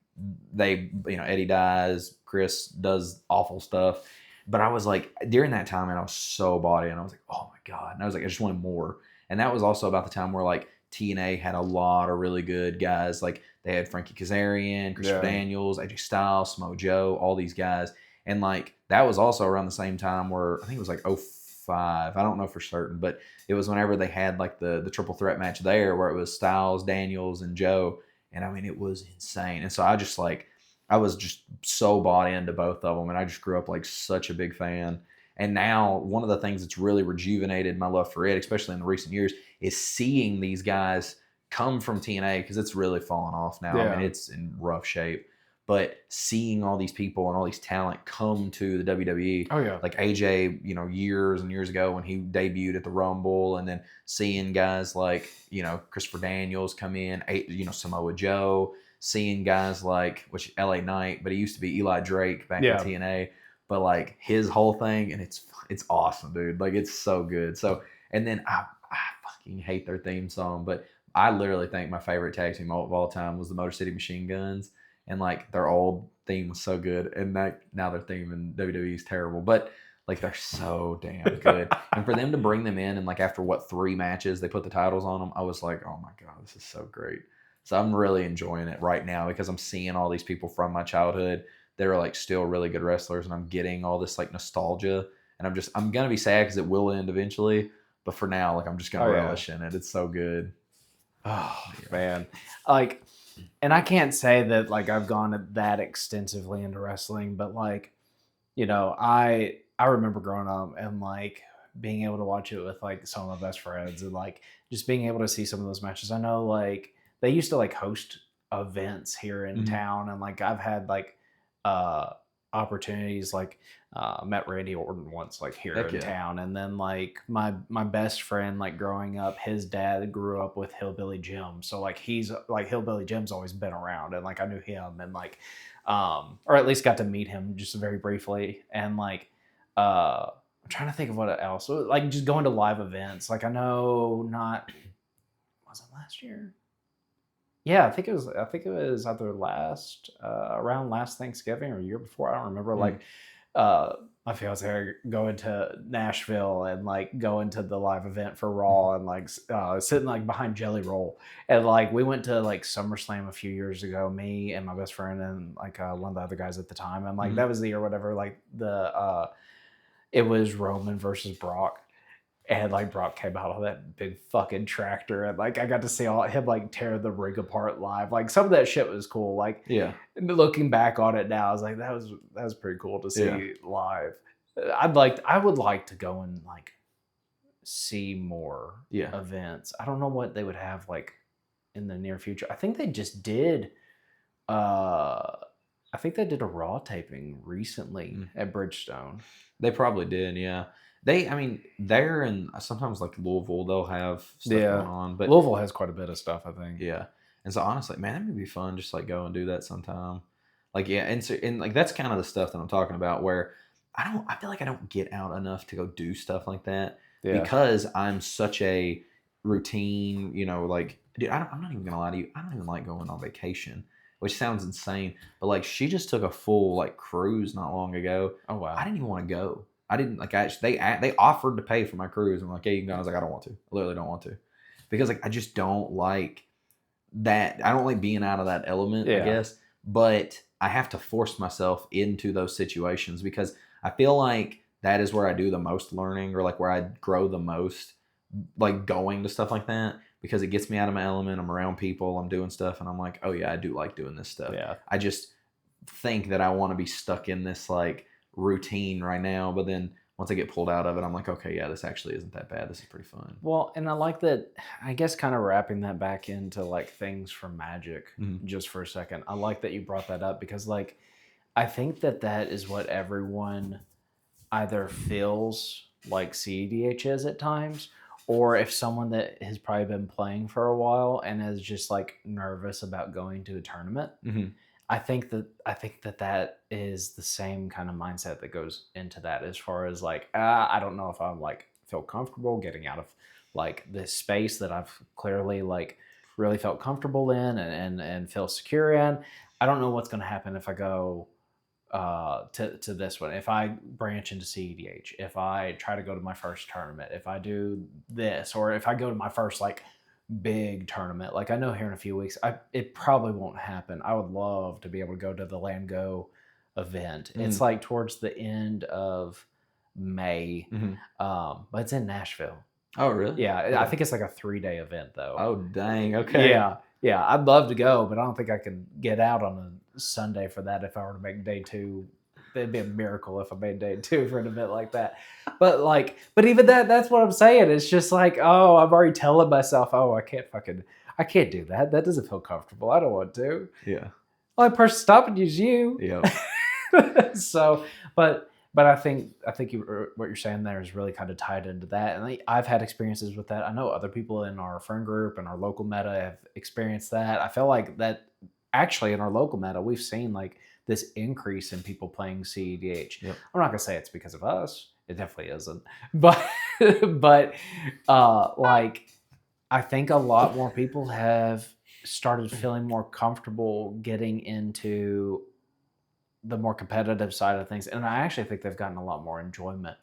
Eddie dies, Chris does awful stuff, but I was like during that time, and I was so bought in. I was like, oh my god, and I was like, I just wanted more. And that was also about the time where like TNA had a lot of really good guys. Like they had Frankie Kazarian, Christopher Daniels, AJ Styles, Samoa Joe, all these guys. And like that was also around the same time where I think it was like 05. I don't know for certain, but it was whenever they had like the triple threat match there where it was Styles, Daniels, and Joe. And I mean, it was insane. And so I was just so bought into both of them. And I just grew up like such a big fan. And now one of the things that's really rejuvenated my love for it, especially in the recent years, is seeing these guys come from TNA because it's really fallen off now. I mean, it's in rough shape. But seeing all these people and all these talent come to the WWE, Oh yeah. like AJ, years and years ago when he debuted at the Rumble, and then seeing guys like Christopher Daniels come in, Samoa Joe, seeing guys like LA Knight, but he used to be Eli Drake back in TNA, but like his whole thing, and it's awesome, dude. Like it's so good. So and then I fucking hate their theme song, but I literally think my favorite tag team of all time was the Motor City Machine Guns. And like their old theme was so good, and that now their theme in WWE is terrible, but like they're so damn good. And for them to bring them in and like after 3 matches they put the titles on them, I was like, oh my god, this is so great. So I'm really enjoying it right now because I'm seeing all these people from my childhood that are like still really good wrestlers, and I'm getting all this like nostalgia. And I'm gonna be sad because it will end eventually, but for now, like I'm just gonna relish in it. It's so good. Oh man, like. And I can't say that like I've gone that extensively into wrestling, but like, I remember growing up and like being able to watch it with like some of my best friends and like just being able to see some of those matches. I know like they used to like host events here in town, and like I've had like opportunities like met Randy Orton once like here in town, and then like my best friend like growing up, his dad grew up with Hillbilly Jim, so like he's like Hillbilly Jim's always been around, and like I knew him, and like or at least got to meet him just very briefly, and like I'm trying to think of what else, like just going to live events. Like I know not was it last year? Yeah, I think it was. I think it was either around last Thanksgiving or year before. I don't remember. Like, my fiance going to Nashville and like going to the live event for Raw and like sitting like behind Jelly Roll, and like we went to like SummerSlam a few years ago. Me and my best friend and like one of the other guys at the time, and like that was the year whatever. Like it was Roman versus Brock. And like Brock came out on that big fucking tractor, and like I got to see all him like tear the rig apart live. Like some of that shit was cool. Like Yeah. looking back on it now, I was like, that was pretty cool to see Yeah. live. I would like to go and like see more Yeah. events. I don't know what they would have like in the near future. I think they just did. I think they did a Raw taping recently at Bridgestone. They probably did, yeah. I mean, they're in sometimes like Louisville, they'll have stuff going on, but Louisville has quite a bit of stuff, I think. yeah. And so honestly, man, that would be fun. Just like go and do that sometime. Like yeah, and like that's kind of the stuff that I'm talking about. Where I feel like I don't get out enough to go do stuff like that because I'm such a routine. You know, like dude, I'm not even gonna lie to you. I don't even like going on vacation, which sounds insane. But like she just took a full like cruise not long ago. Oh wow! I didn't even want to go. I didn't like. They offered to pay for my cruise. I'm like, yeah, you can go. I was like, I don't want to. I literally don't want to because like I just don't like that. I don't like being out of that element, I guess. But I have to force myself into those situations because I feel like that is where I do the most learning or like where I grow the most, like going to stuff like that because it gets me out of my element. I'm around people, I'm doing stuff, and I'm like, oh yeah, I do like doing this stuff. Yeah. I just think that I want to be stuck in this like routine right now, but then once I get pulled out of it, I'm like, okay, yeah, this actually isn't that bad. This is pretty fun. Well, and I like that, I guess kind of wrapping that back into like things from Magic just for a second. I like that you brought that up because like, I think that is what everyone either feels like cEDH is at times, or if someone that has probably been playing for a while and is just like nervous about going to a tournament. I think that is the same kind of mindset that goes into that as far as like, I don't know if I'm like feel comfortable getting out of like this space that I've clearly like really felt comfortable in and feel secure in. I don't know what's going to happen if I go to this one. If I branch into cEDH, if I try to go to my first tournament, if I do this, or if I go to my first like big tournament, like I know here in a few weeks, it probably won't happen. I would love to be able to go to the Land Go event. It's like towards the end of May, but it's in Nashville. Oh, really? Yeah, I think it's like a 3-day event though. Oh, dang. Okay. Yeah, I'd love to go, but I don't think I can get out on a Sunday for that if I were to make day 2. It'd be a miracle if I made day 2 for an event like that. But even that's what I'm saying. It's just like, oh, I'm already telling myself, oh, I can't do that. That doesn't feel comfortable. I don't want to. Yeah. Only person stopping you is you. Yeah. So, but I think what you're saying there is really kind of tied into that. And I've had experiences with that. I know other people in our friend group and our local meta have experienced that. I feel like that actually in our local meta, we've seen like this increase in people playing cEDH. Yep. I'm not gonna say it's because of us. It definitely isn't. But like I think a lot more people have started feeling more comfortable getting into the more competitive side of things. And I actually think they've gotten a lot more enjoyment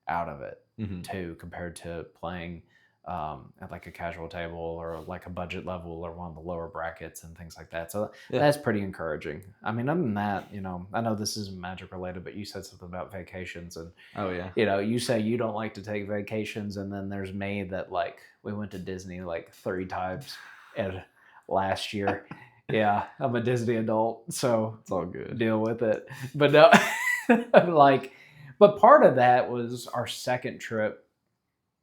out of it too, compared to playing at like a casual table or like a budget level or one of the lower brackets and things like that. So that's pretty encouraging. I mean, other than that, I know this isn't Magic related, but you said something about vacations and you say you don't like to take vacations. And then there's me that like, we went to Disney like 3 times last year. Yeah, I'm a Disney adult, so it's all good. Deal with it. But no, but part of that was our second trip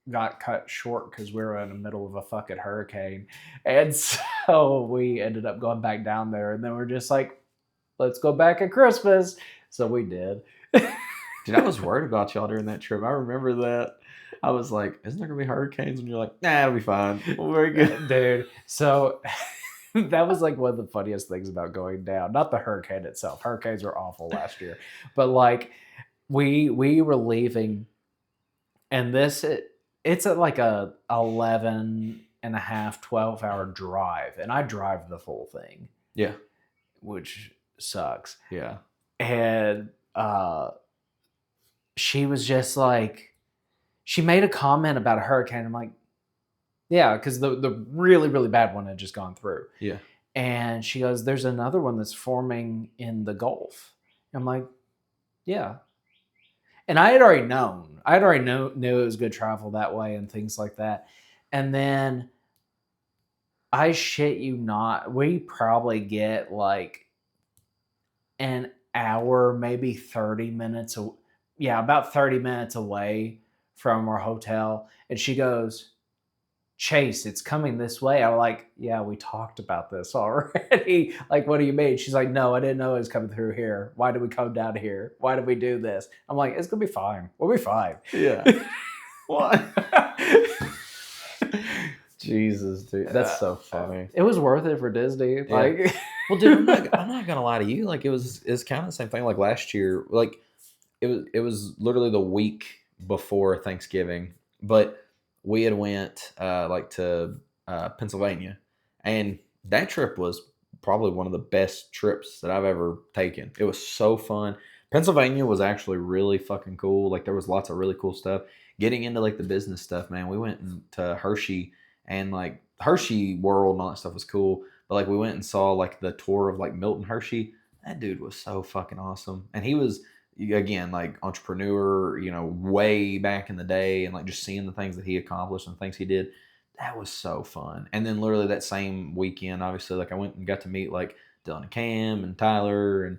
got cut short because we were in the middle of a fucking hurricane, and so we ended up going back down there, and then we're just like, let's go back at Christmas. So we did. Dude, I was worried about y'all during that trip. I remember that. I was like, isn't there gonna be hurricanes? And you're like, nah, it'll be fine. We're good, dude. So. That was like one of the funniest things about going down. Not the hurricane itself. Hurricanes were awful last year. But like we were leaving and it's at like a 11 and a half, 12-hour drive. And I drive the full thing. Yeah. Which sucks. Yeah. And she was just like, she made a comment about a hurricane. I'm like, yeah, because the really, really bad one had just gone through. Yeah. And she goes, there's another one that's forming in the Gulf. I'm like, yeah. And I had already known. I had already knew it was good travel that way and things like that. And then I shit you not, we probably get like an hour, maybe 30 minutes. Yeah, about 30 minutes away from our hotel. And she goes, Chase, it's coming this way. I'm like, yeah, we talked about this already. Like, what do you mean? She's like, no, I didn't know it was coming through here. Why did we come down here? Why did we do this? I'm like, it's going to be fine. We'll be fine. Yeah. What? Jesus, dude, that's so funny. It was worth it for Disney. Yeah. Like, well, dude, I'm not gonna lie to you. Like, it's kind of the same thing. Like last year, like it was literally the week before Thanksgiving, but we had went like to Pennsylvania, and that trip was probably one of the best trips that I've ever taken. It was so fun. Pennsylvania was actually really fucking cool. Like there was lots of really cool stuff. Getting into like the business stuff, man. We went to Hershey, and like Hershey World and all that stuff was cool. But like we went and saw like the tour of like Milton Hershey. That dude was so fucking awesome, and he was again like entrepreneur, way back in the day, and like just seeing the things that he accomplished and the things he did. That was so fun. And then literally that same weekend, obviously, like I went and got to meet like Dylan and Cam and Tyler and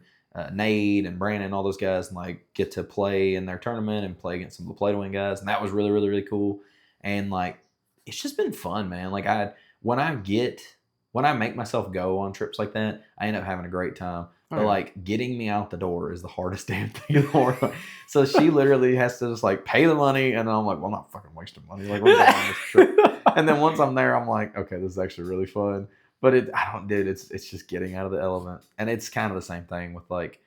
Nate and Brandon and all those guys, and like get to play in their tournament and play against some of the play to win guys, and that was really really really cool. And like it's just been fun, man. Like when I make myself go on trips like that, I end up having a great time. But like getting me out the door is the hardest damn thing in the world. So she literally has to just like pay the money, and I'm like, well, I'm not fucking wasting money. Like we're going on this trip. And then once I'm there, I'm like, okay, this is actually really fun. But it's just getting out of the element, and it's kind of the same thing with like,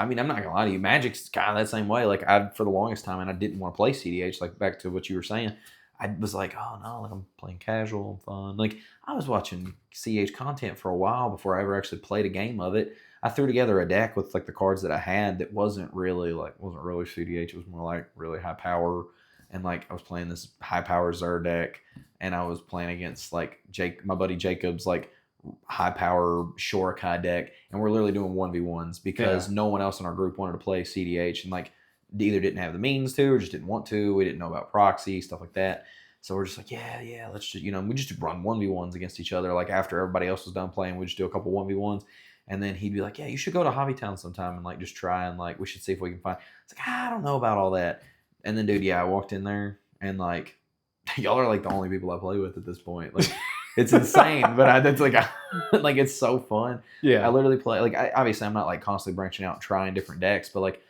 I mean, I'm not gonna lie to you, Magic's kind of that same way. Like for the longest time, and I didn't want to play cEDH. Like back to what you were saying, I was like, oh no, like I'm playing casual and fun. Like I was watching cEDH content for a while before I ever actually played a game of it. I threw together a deck with like the cards that I had that wasn't really cEDH. It was more like really high power, and like I was playing this high power Zer deck, and I was playing against like my buddy Jacob's like high power Shorikai deck, and we're literally doing 1v1s because no one else in our group wanted to play cEDH, and like either didn't have the means to or just didn't want to. We didn't know about proxy, stuff like that. So we're just like, yeah, let's just, we just run 1v1s against each other. Like after everybody else was done playing, we just do a couple 1v1s. And then he'd be like, yeah, you should go to Hobbytown sometime and like just try and like we should see if we can find. It's like, I don't know about all that. And then, dude, I walked in there and like y'all are like the only people I play with at this point. Like it's insane, but it's like like it's so fun. Yeah, I literally play like obviously I'm not like constantly branching out and trying different decks, but like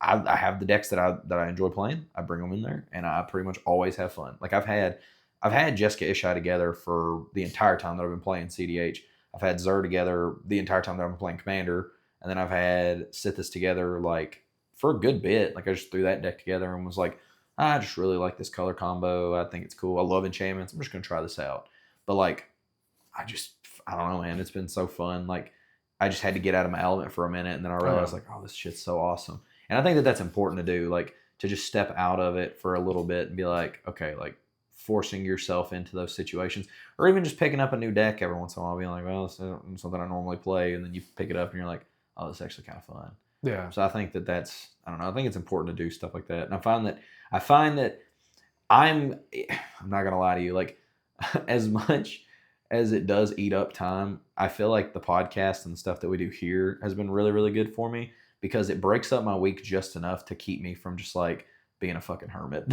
I have the decks that I enjoy playing. I bring them in there, and I pretty much always have fun. Like I've had Jessica Ishai together for the entire time that I've been playing cEDH. I've had Zer together the entire time that I've been playing Commander, and then I've had Sithis together like for a good bit. Like I just threw that deck together and was like, I just really like this color combo. I think it's cool. I love enchantments. I'm just gonna try this out. But like, I don't know, man. It's been so fun. Like I just had to get out of my element for a minute, and then I realized like, oh, this shit's so awesome. And I think that that's important to do, like to just step out of it for a little bit and be like, okay, like forcing yourself into those situations, or even just picking up a new deck every once in a while, being like, well, this isn't something I normally play, and then you pick it up and you're like, oh, this is actually kind of fun. Yeah. So I think that's, I don't know, I think it's important to do stuff like that. And I find that I'm not gonna lie to you, like as much as it does eat up time, I feel like the podcast and the stuff that we do here has been really, really good for me because it breaks up my week just enough to keep me from just like being a fucking hermit.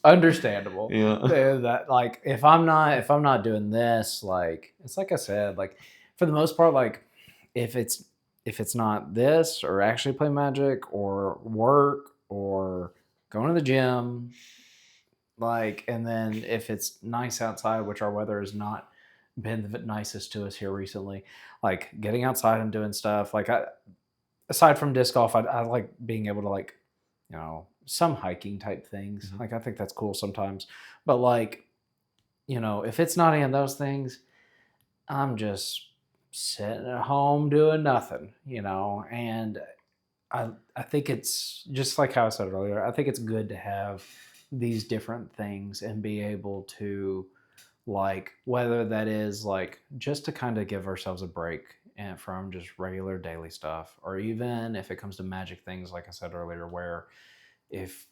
Understandable. Yeah. That like if I'm not doing this, like it's like I said, like for the most part, like if it's not this or actually play Magic or work or going to the gym, like, and then if it's nice outside, which our weather has not been the nicest to us here recently, like getting outside and doing stuff, like aside from disc golf, I like being able to like, some hiking type things. Mm-hmm. Like I think that's cool sometimes, but like, if it's not any of those things, I'm just sitting at home doing nothing, and I think it's just like how I said earlier, I think it's good to have these different things and be able to like, whether that is like just to kind of give ourselves a break and from just regular daily stuff, or even if it comes to magic things, like I said earlier, where if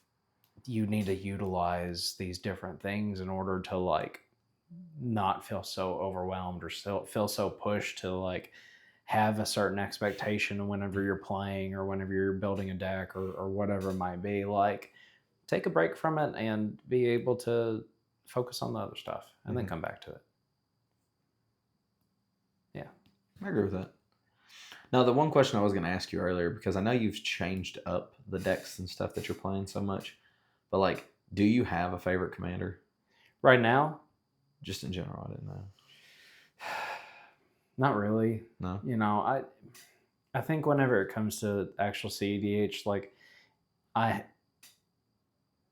you need to utilize these different things in order to like not feel so overwhelmed or still feel so pushed to like have a certain expectation whenever you're playing or whenever you're building a deck or whatever it might be, like take a break from it and be able to focus on the other stuff and then come back to it. Yeah. I agree with that. Now, the one question I was going to ask you earlier, because I know you've changed up the decks and stuff that you're playing so much, but like, do you have a favorite commander? Right now? Just in general, I didn't know. Not really. No. You know, I think whenever it comes to actual cEDH, like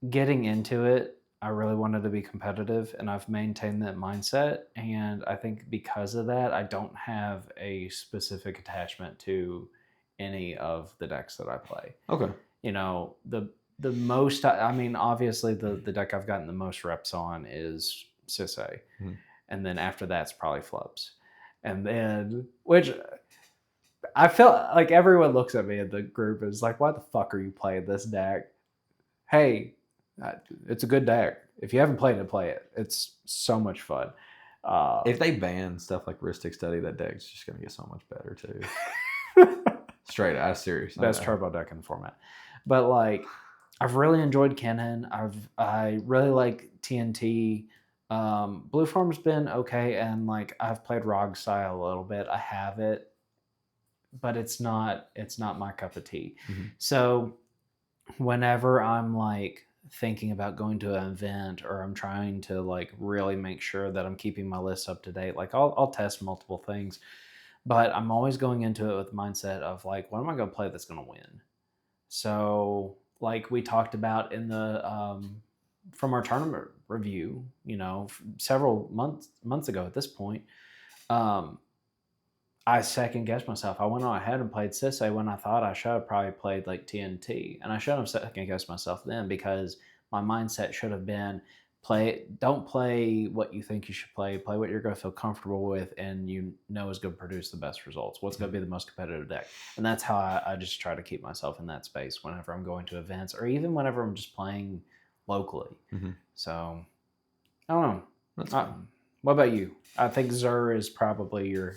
getting into it, I really wanted to be competitive, and I've maintained that mindset. And I think because of that, I don't have a specific attachment to any of the decks that I play. Okay. You know, the most, I mean, obviously the deck I've gotten the most reps on is cEDH. And then after that's probably Flubs. And then, which I felt like everyone looks at me in the group and is like, why the fuck are you playing this deck? Hey, it's a good deck. If you haven't played it, play it. It's so much fun. If they ban stuff like Ristic Study, that deck's just going to get so much better too. Straight out, serious. Best turbo deck in the format. But like, I've really enjoyed Kennen. I really like TNT. Blue Form's been okay, and like I've played Rog Style a little bit. I have it, but it's not my cup of tea. So whenever I'm like thinking about going to an event, or I'm trying to like really make sure that I'm keeping my list up to date, like I'll test multiple things, but I'm always going into it with the mindset of like, what am I going to play that's going to win? So like we talked about in the from our tournament review, you know, several months ago at this point, I second guessed myself. I went on ahead and played cEDH when I thought I should have probably played like TNT, and I should have second guessed myself then, because my mindset should have been don't play what you think you should play what you're going to feel comfortable with and you know is going to produce the best results, what's going to be the most competitive deck. And that's how I just try to keep myself in that space whenever I'm going to events, or even whenever I'm just playing locally. So I don't know. That's fine. What about you? I think Zur is probably your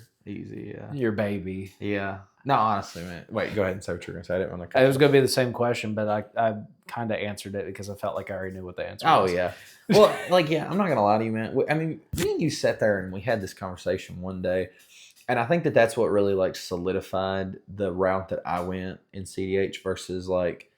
your baby. Yeah. No, honestly, man. Wait, go ahead and say what you're going to say. I didn't want to. It was going to be the same question, but I kind of answered it because I felt like I already knew what the answer was. Oh, yeah. Well, like, yeah, I'm not going to lie to you, man. I mean, me and you sat there and we had this conversation one day, and I think that that's what really, like, solidified the route that I went in cEDH versus, like,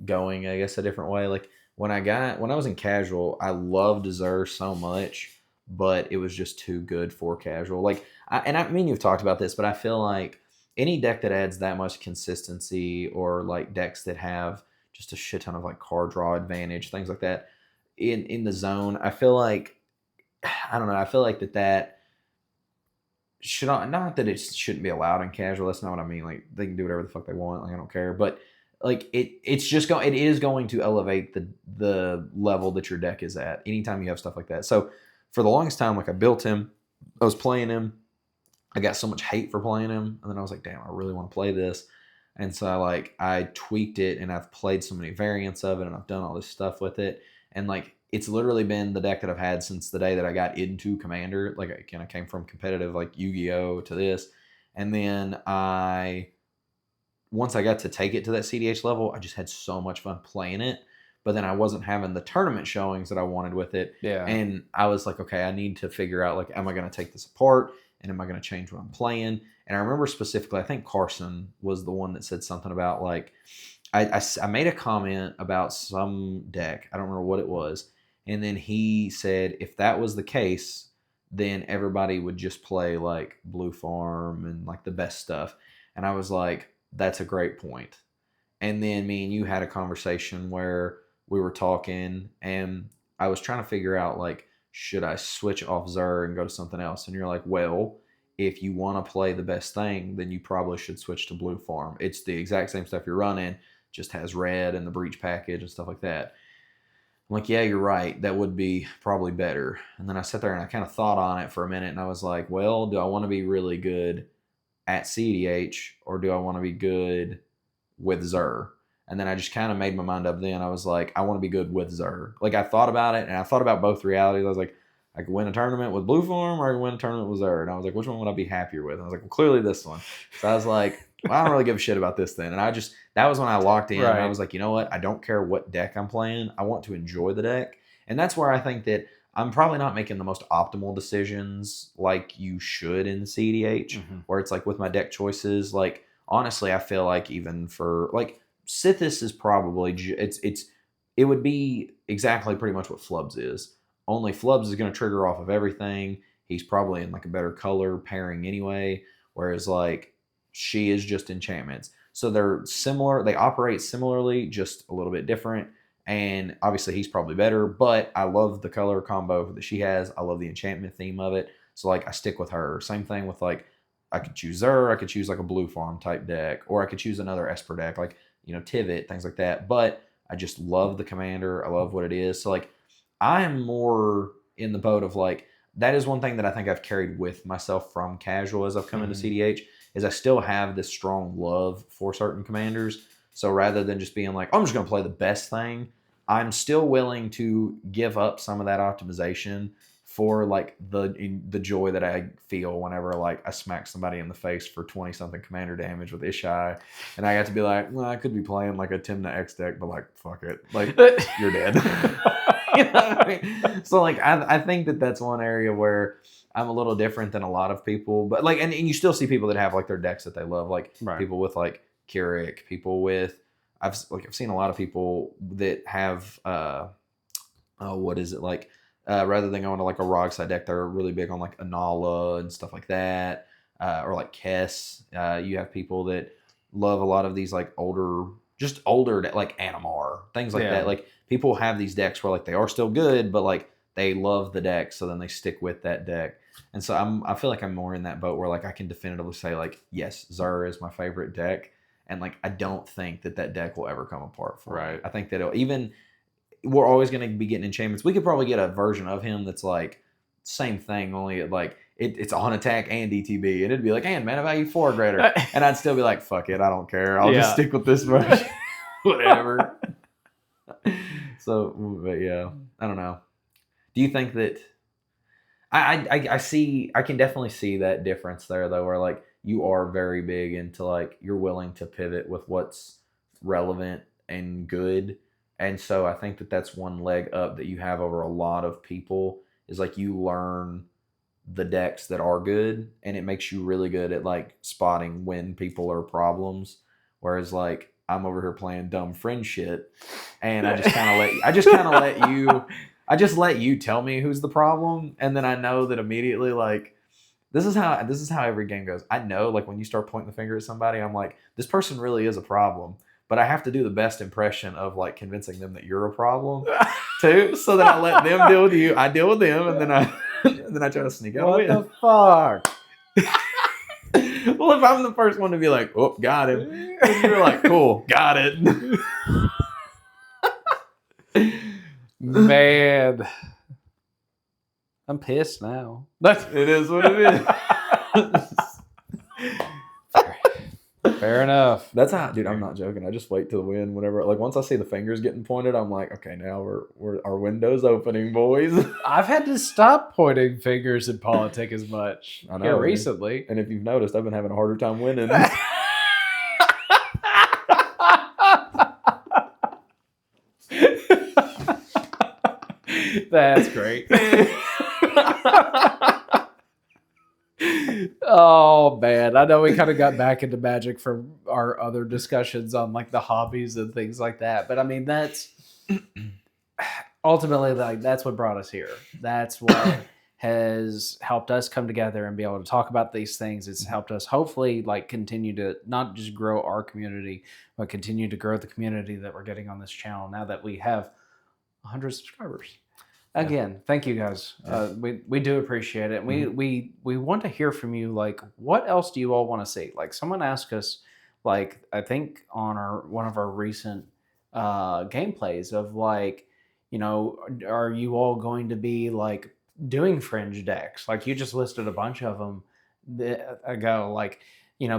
going, I guess, a different way. Like, when I was in casual, I loved Zur so much, but it was just too good for casual. Like, I mean, you've talked about this, but I feel like any deck that adds that much consistency, or like decks that have just a shit ton of like card draw advantage, things like that in the zone, I feel like, I don't know, I feel like that should not that it shouldn't be allowed in casual. That's not what I mean. Like, they can do whatever the fuck they want. Like, I don't care. But like it is going to elevate the level that your deck is at anytime you have stuff like that. So for the longest time, like, I built him, I was playing him, I got so much hate for playing him, and then I was like, damn, I really want to play this. And so I tweaked it, and I've played so many variants of it, and I've done all this stuff with it. And like, it's literally been the deck that I've had since the day that I got into Commander. Like, I kind of came from competitive like Yu-Gi-Oh to this. And then once I got to take it to that cEDH level, I just had so much fun playing it. But then I wasn't having the tournament showings that I wanted with it. Yeah. And I was like, okay, I need to figure out, like, am I going to take this apart? And am I going to change what I'm playing? And I remember specifically, I think Carson was the one that said something about, like, I made a comment about some deck. I don't remember what it was. And then he said, if that was the case, then everybody would just play, like, Blue Farm and, like, the best stuff. And I was like, that's a great point. And then me and you had a conversation where we were talking, and I was trying to figure out, like, should I switch off Zur and go to something else? And you're like, well, if you want to play the best thing, then you probably should switch to Blue Farm. It's the exact same stuff you're running, just has red and the breach package and stuff like that. I'm like, yeah, you're right. That would be probably better. And then I sat there and I kind of thought on it for a minute, and I was like, well, do I want to be really good at cEDH, or do I want to be good with Xur? And then I just kind of made my mind up then. I was like, I want to be good with Xur. Like, I thought about it, and I thought about both realities. I was like, I could win a tournament with Blue Form, or I could win a tournament with Xur. And I was like, which one would I be happier with? And I was like, well, clearly this one. So I was like, well, I don't really give a shit about this then. And that was when I locked in. Right. And I was like, you know what? I don't care what deck I'm playing. I want to enjoy the deck. And that's where I think that I'm probably not making the most optimal decisions like you should in cEDH, where it's like with my deck choices, like, honestly, I feel like even for, like, Sithis is probably, it would be exactly pretty much what Flubs is. Only Flubs is going to trigger off of everything. He's probably in like a better color pairing anyway, whereas like she is just enchantments. So they're similar. They operate similarly, just a little bit different. And obviously he's probably better, but I love the color combo that she has. I love the enchantment theme of it. So like I stick with her. Same thing with like, I could choose Xur, I could choose like a blue farm type deck, or I could choose another Esper deck, like, Tivit, things like that. But I just love the commander. I love what it is. So like I am more in the boat of like, that is one thing that I think I've carried with myself from casual as I've come into cEDH, is I still have this strong love for certain commanders. So rather than just being like, I'm just going to play the best thing, I'm still willing to give up some of that optimization for like the joy that I feel whenever like I smack somebody in the face for 20 something commander damage with Ishai, and I got to be like, well, I could be playing like a Timna X deck, but like fuck it, like you're dead. You know what I mean? So like I think that that's one area where I'm a little different than a lot of people, but like and you still see people that have like their decks that they love, like people with like Keurig, people with I've seen a lot of people that have what is it like rather than going to like a Rogside deck, they're really big on like Anala and stuff like that, or like Kess. You have people that love a lot of these like older like Animar, things like that. Like people have these decks where like they are still good, but like they love the deck, so then they stick with that deck. And so I feel like I'm more in that boat where like I can definitively say like, yes, Xur is my favorite deck, and like I don't think that deck will ever come apart for me. I think that we're always going to be getting enchantments. We could probably get a version of him that's like same thing, only like it's on attack and DTB, and it'd be like, and mana value 4 greater, and I'd still be like, fuck it, I don't care, I'll just stick with this version. Whatever. So, but yeah, I don't know. Do you think that I can definitely see that difference there though, where like you are very big into like you're willing to pivot with what's relevant and good. And so I think that that's one leg up that you have over a lot of people, is like you learn the decks that are good, and it makes you really good at like spotting when people are problems. Whereas like I'm over here playing dumb friend shit, and I just let you tell me who's the problem, and then I know that immediately like this is how every game goes. I know like when you start pointing the finger at somebody, I'm like, this person really is a problem. But I have to do the best impression of like convincing them that you're a problem too, so that I let them deal with you. I deal with them, and then I try to sneak out. What the fuck? Well, if I'm the first one to be like, oh, got him, and you're like, cool, got it. Man, I'm pissed now. It is what it is. Fair enough. That's how, dude. I'm not joking. I just wait till the win. Whenever, like, once I see the fingers getting pointed, I'm like, okay, now we're our window's opening, boys. I've had to stop pointing fingers in politics as much. I know, recently. And if you've noticed, I've been having a harder time winning. That's great. Oh man, I know we kind of got back into Magic from our other discussions on like the hobbies and things like that, but I mean that's ultimately like that's what brought us here. That's what has helped us come together and be able to talk about these things. It's helped us hopefully like continue to not just grow our community, but continue to grow the community that we're getting on this channel now that we have 100 subscribers. Again, thank you guys. We do appreciate it. We want to hear from you. Like, what else do you all want to see? Like, someone asked us, like, I think on one of our recent gameplays of like, are you all going to be like doing fringe decks? Like, you just listed a bunch of them ago. Like,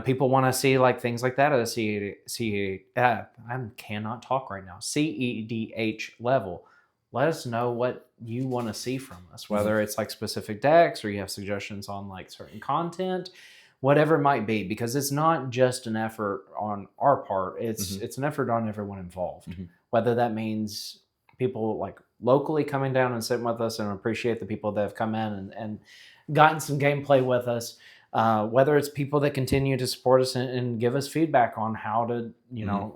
people want to see like things like that at a I cannot talk right now. CEDH level. Let us know what you want to see from us, whether it's like specific decks or you have suggestions on like certain content, whatever it might be, because it's not just an effort on our part. It's an effort on everyone involved, whether that means people like locally coming down and sitting with us and appreciate the people that have come in and gotten some gameplay with us. Whether it's people that continue to support us and give us feedback on how to,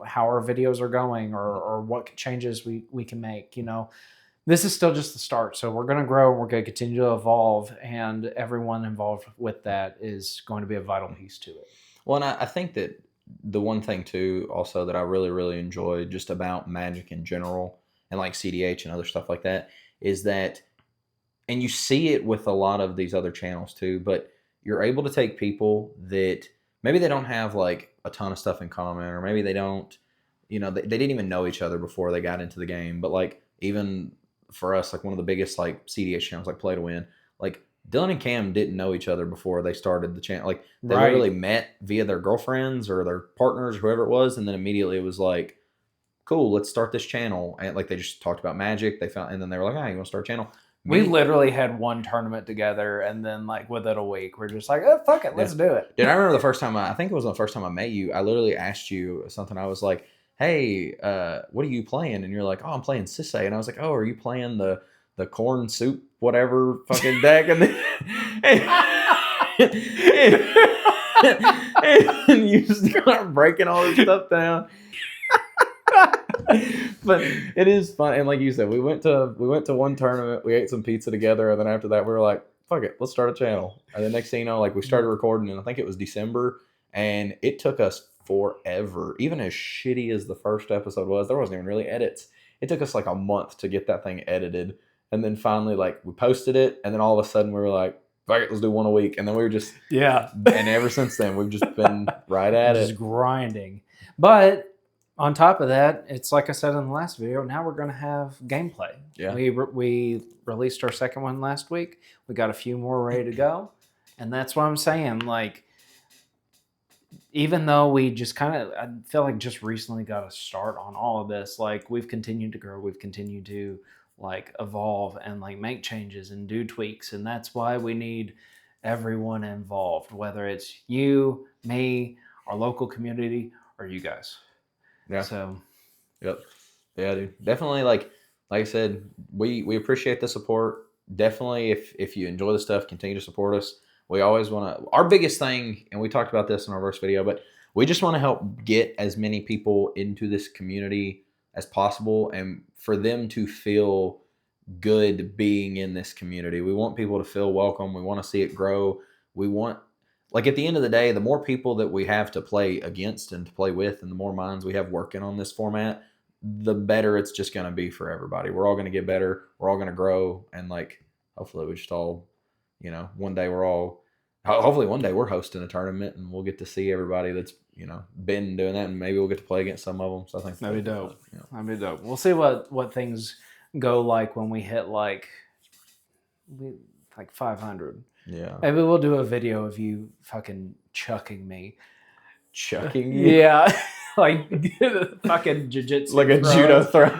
how our videos are going or what changes we can make, this is still just the start. So we're going to grow, we're going to continue to evolve, and everyone involved with that is going to be a vital piece to it. Well, and I think that the one thing too, also that I really, really enjoy just about Magic in general and like cEDH and other stuff like that is that, and you see it with a lot of these other channels too, but you're able to take people that maybe they don't have like a ton of stuff in common, or maybe they don't, they didn't even know each other before they got into the game. But like even for us, like one of the biggest like cEDH channels, like Play to Win, like Dylan and Cam didn't know each other before they started the channel. Like they literally met via their girlfriends or their partners, whoever it was, and then immediately it was like, cool, let's start this channel. And like they just talked about Magic. And then they were like, you want to start a channel? We literally had one tournament together, and then like within a week, we're just like, oh, fuck it, let's do it. Dude, I remember the first time, I think it was the first time I met you, I literally asked you something. I was like, hey, what are you playing? And you're like, oh, I'm playing cEDH. And I was like, oh, are you playing the corn soup, whatever fucking deck? And then and you start breaking all this stuff down. But it is fun, and like you said, we went to one tournament, we ate some pizza together, and then after that we were like, fuck it, let's start a channel. And the next thing you know, like we started recording, and I think it was December, and it took us forever. Even as shitty as the first episode was, there wasn't even really edits. It took us like a month to get that thing edited, and then finally like we posted it, and then all of a sudden we were like, fuck it, let's do one a week. And then we were just and ever since then we've just been right at it, just grinding. But on top of that, it's like I said in the last video, now we're going to have gameplay. Yeah. We released our second one last week. We got a few more ready to go. And that's what I'm saying. Like, even though we just I feel like just recently got a start on all of this, like we've continued to grow. We've continued to like evolve and like make changes and do tweaks. And that's why we need everyone involved, whether it's you, me, our local community, or you guys. Yeah. So, yep. Yeah, dude. Definitely, like I said, we appreciate the support. Definitely, if you enjoy the stuff, continue to support us. We always want to. Our biggest thing, and we talked about this in our first video, but we just want to help get as many people into this community as possible, and for them to feel good being in this community. We want people to feel welcome. We want to see it grow. We want. Like at the end of the day, the more people that we have to play against and to play with, and the more minds we have working on this format, the better it's just going to be for everybody. We're all going to get better. We're all going to grow. And like, hopefully we just all, one day hopefully one day we're hosting a tournament and we'll get to see everybody that's, been doing that, and maybe we'll get to play against some of them. So I think that'd be dope. That'd be dope. We'll see what things go like when we hit like 500. Yeah. Maybe we'll do a video of you fucking chucking me. Chucking you? Yeah. Like fucking jiu-jitsu. Like a judo throw.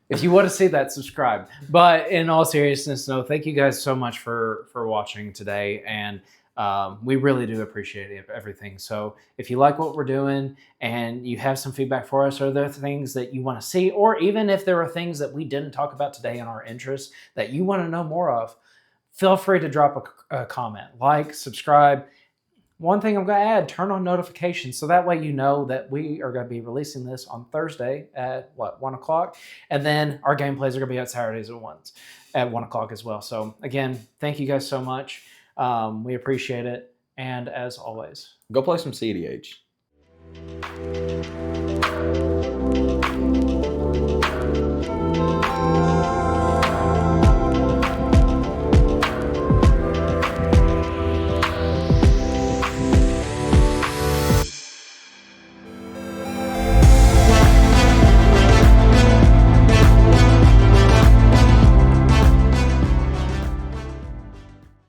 If you want to see that, subscribe. But in all seriousness, no, thank you guys so much for watching today. And we really do appreciate everything. So if you like what we're doing and you have some feedback for us, or there are things that you want to see, or even if there are things that we didn't talk about today in our interests that you want to know more of, feel free to drop a comment, like, subscribe. One thing I'm going to add, turn on notifications so that way you know that we are going to be releasing this on Thursday at 1 o'clock. And then our gameplays are going to be at Saturdays at 1 o'clock as well. So again, thank you guys so much. We appreciate it. And as always, go play some cEDH.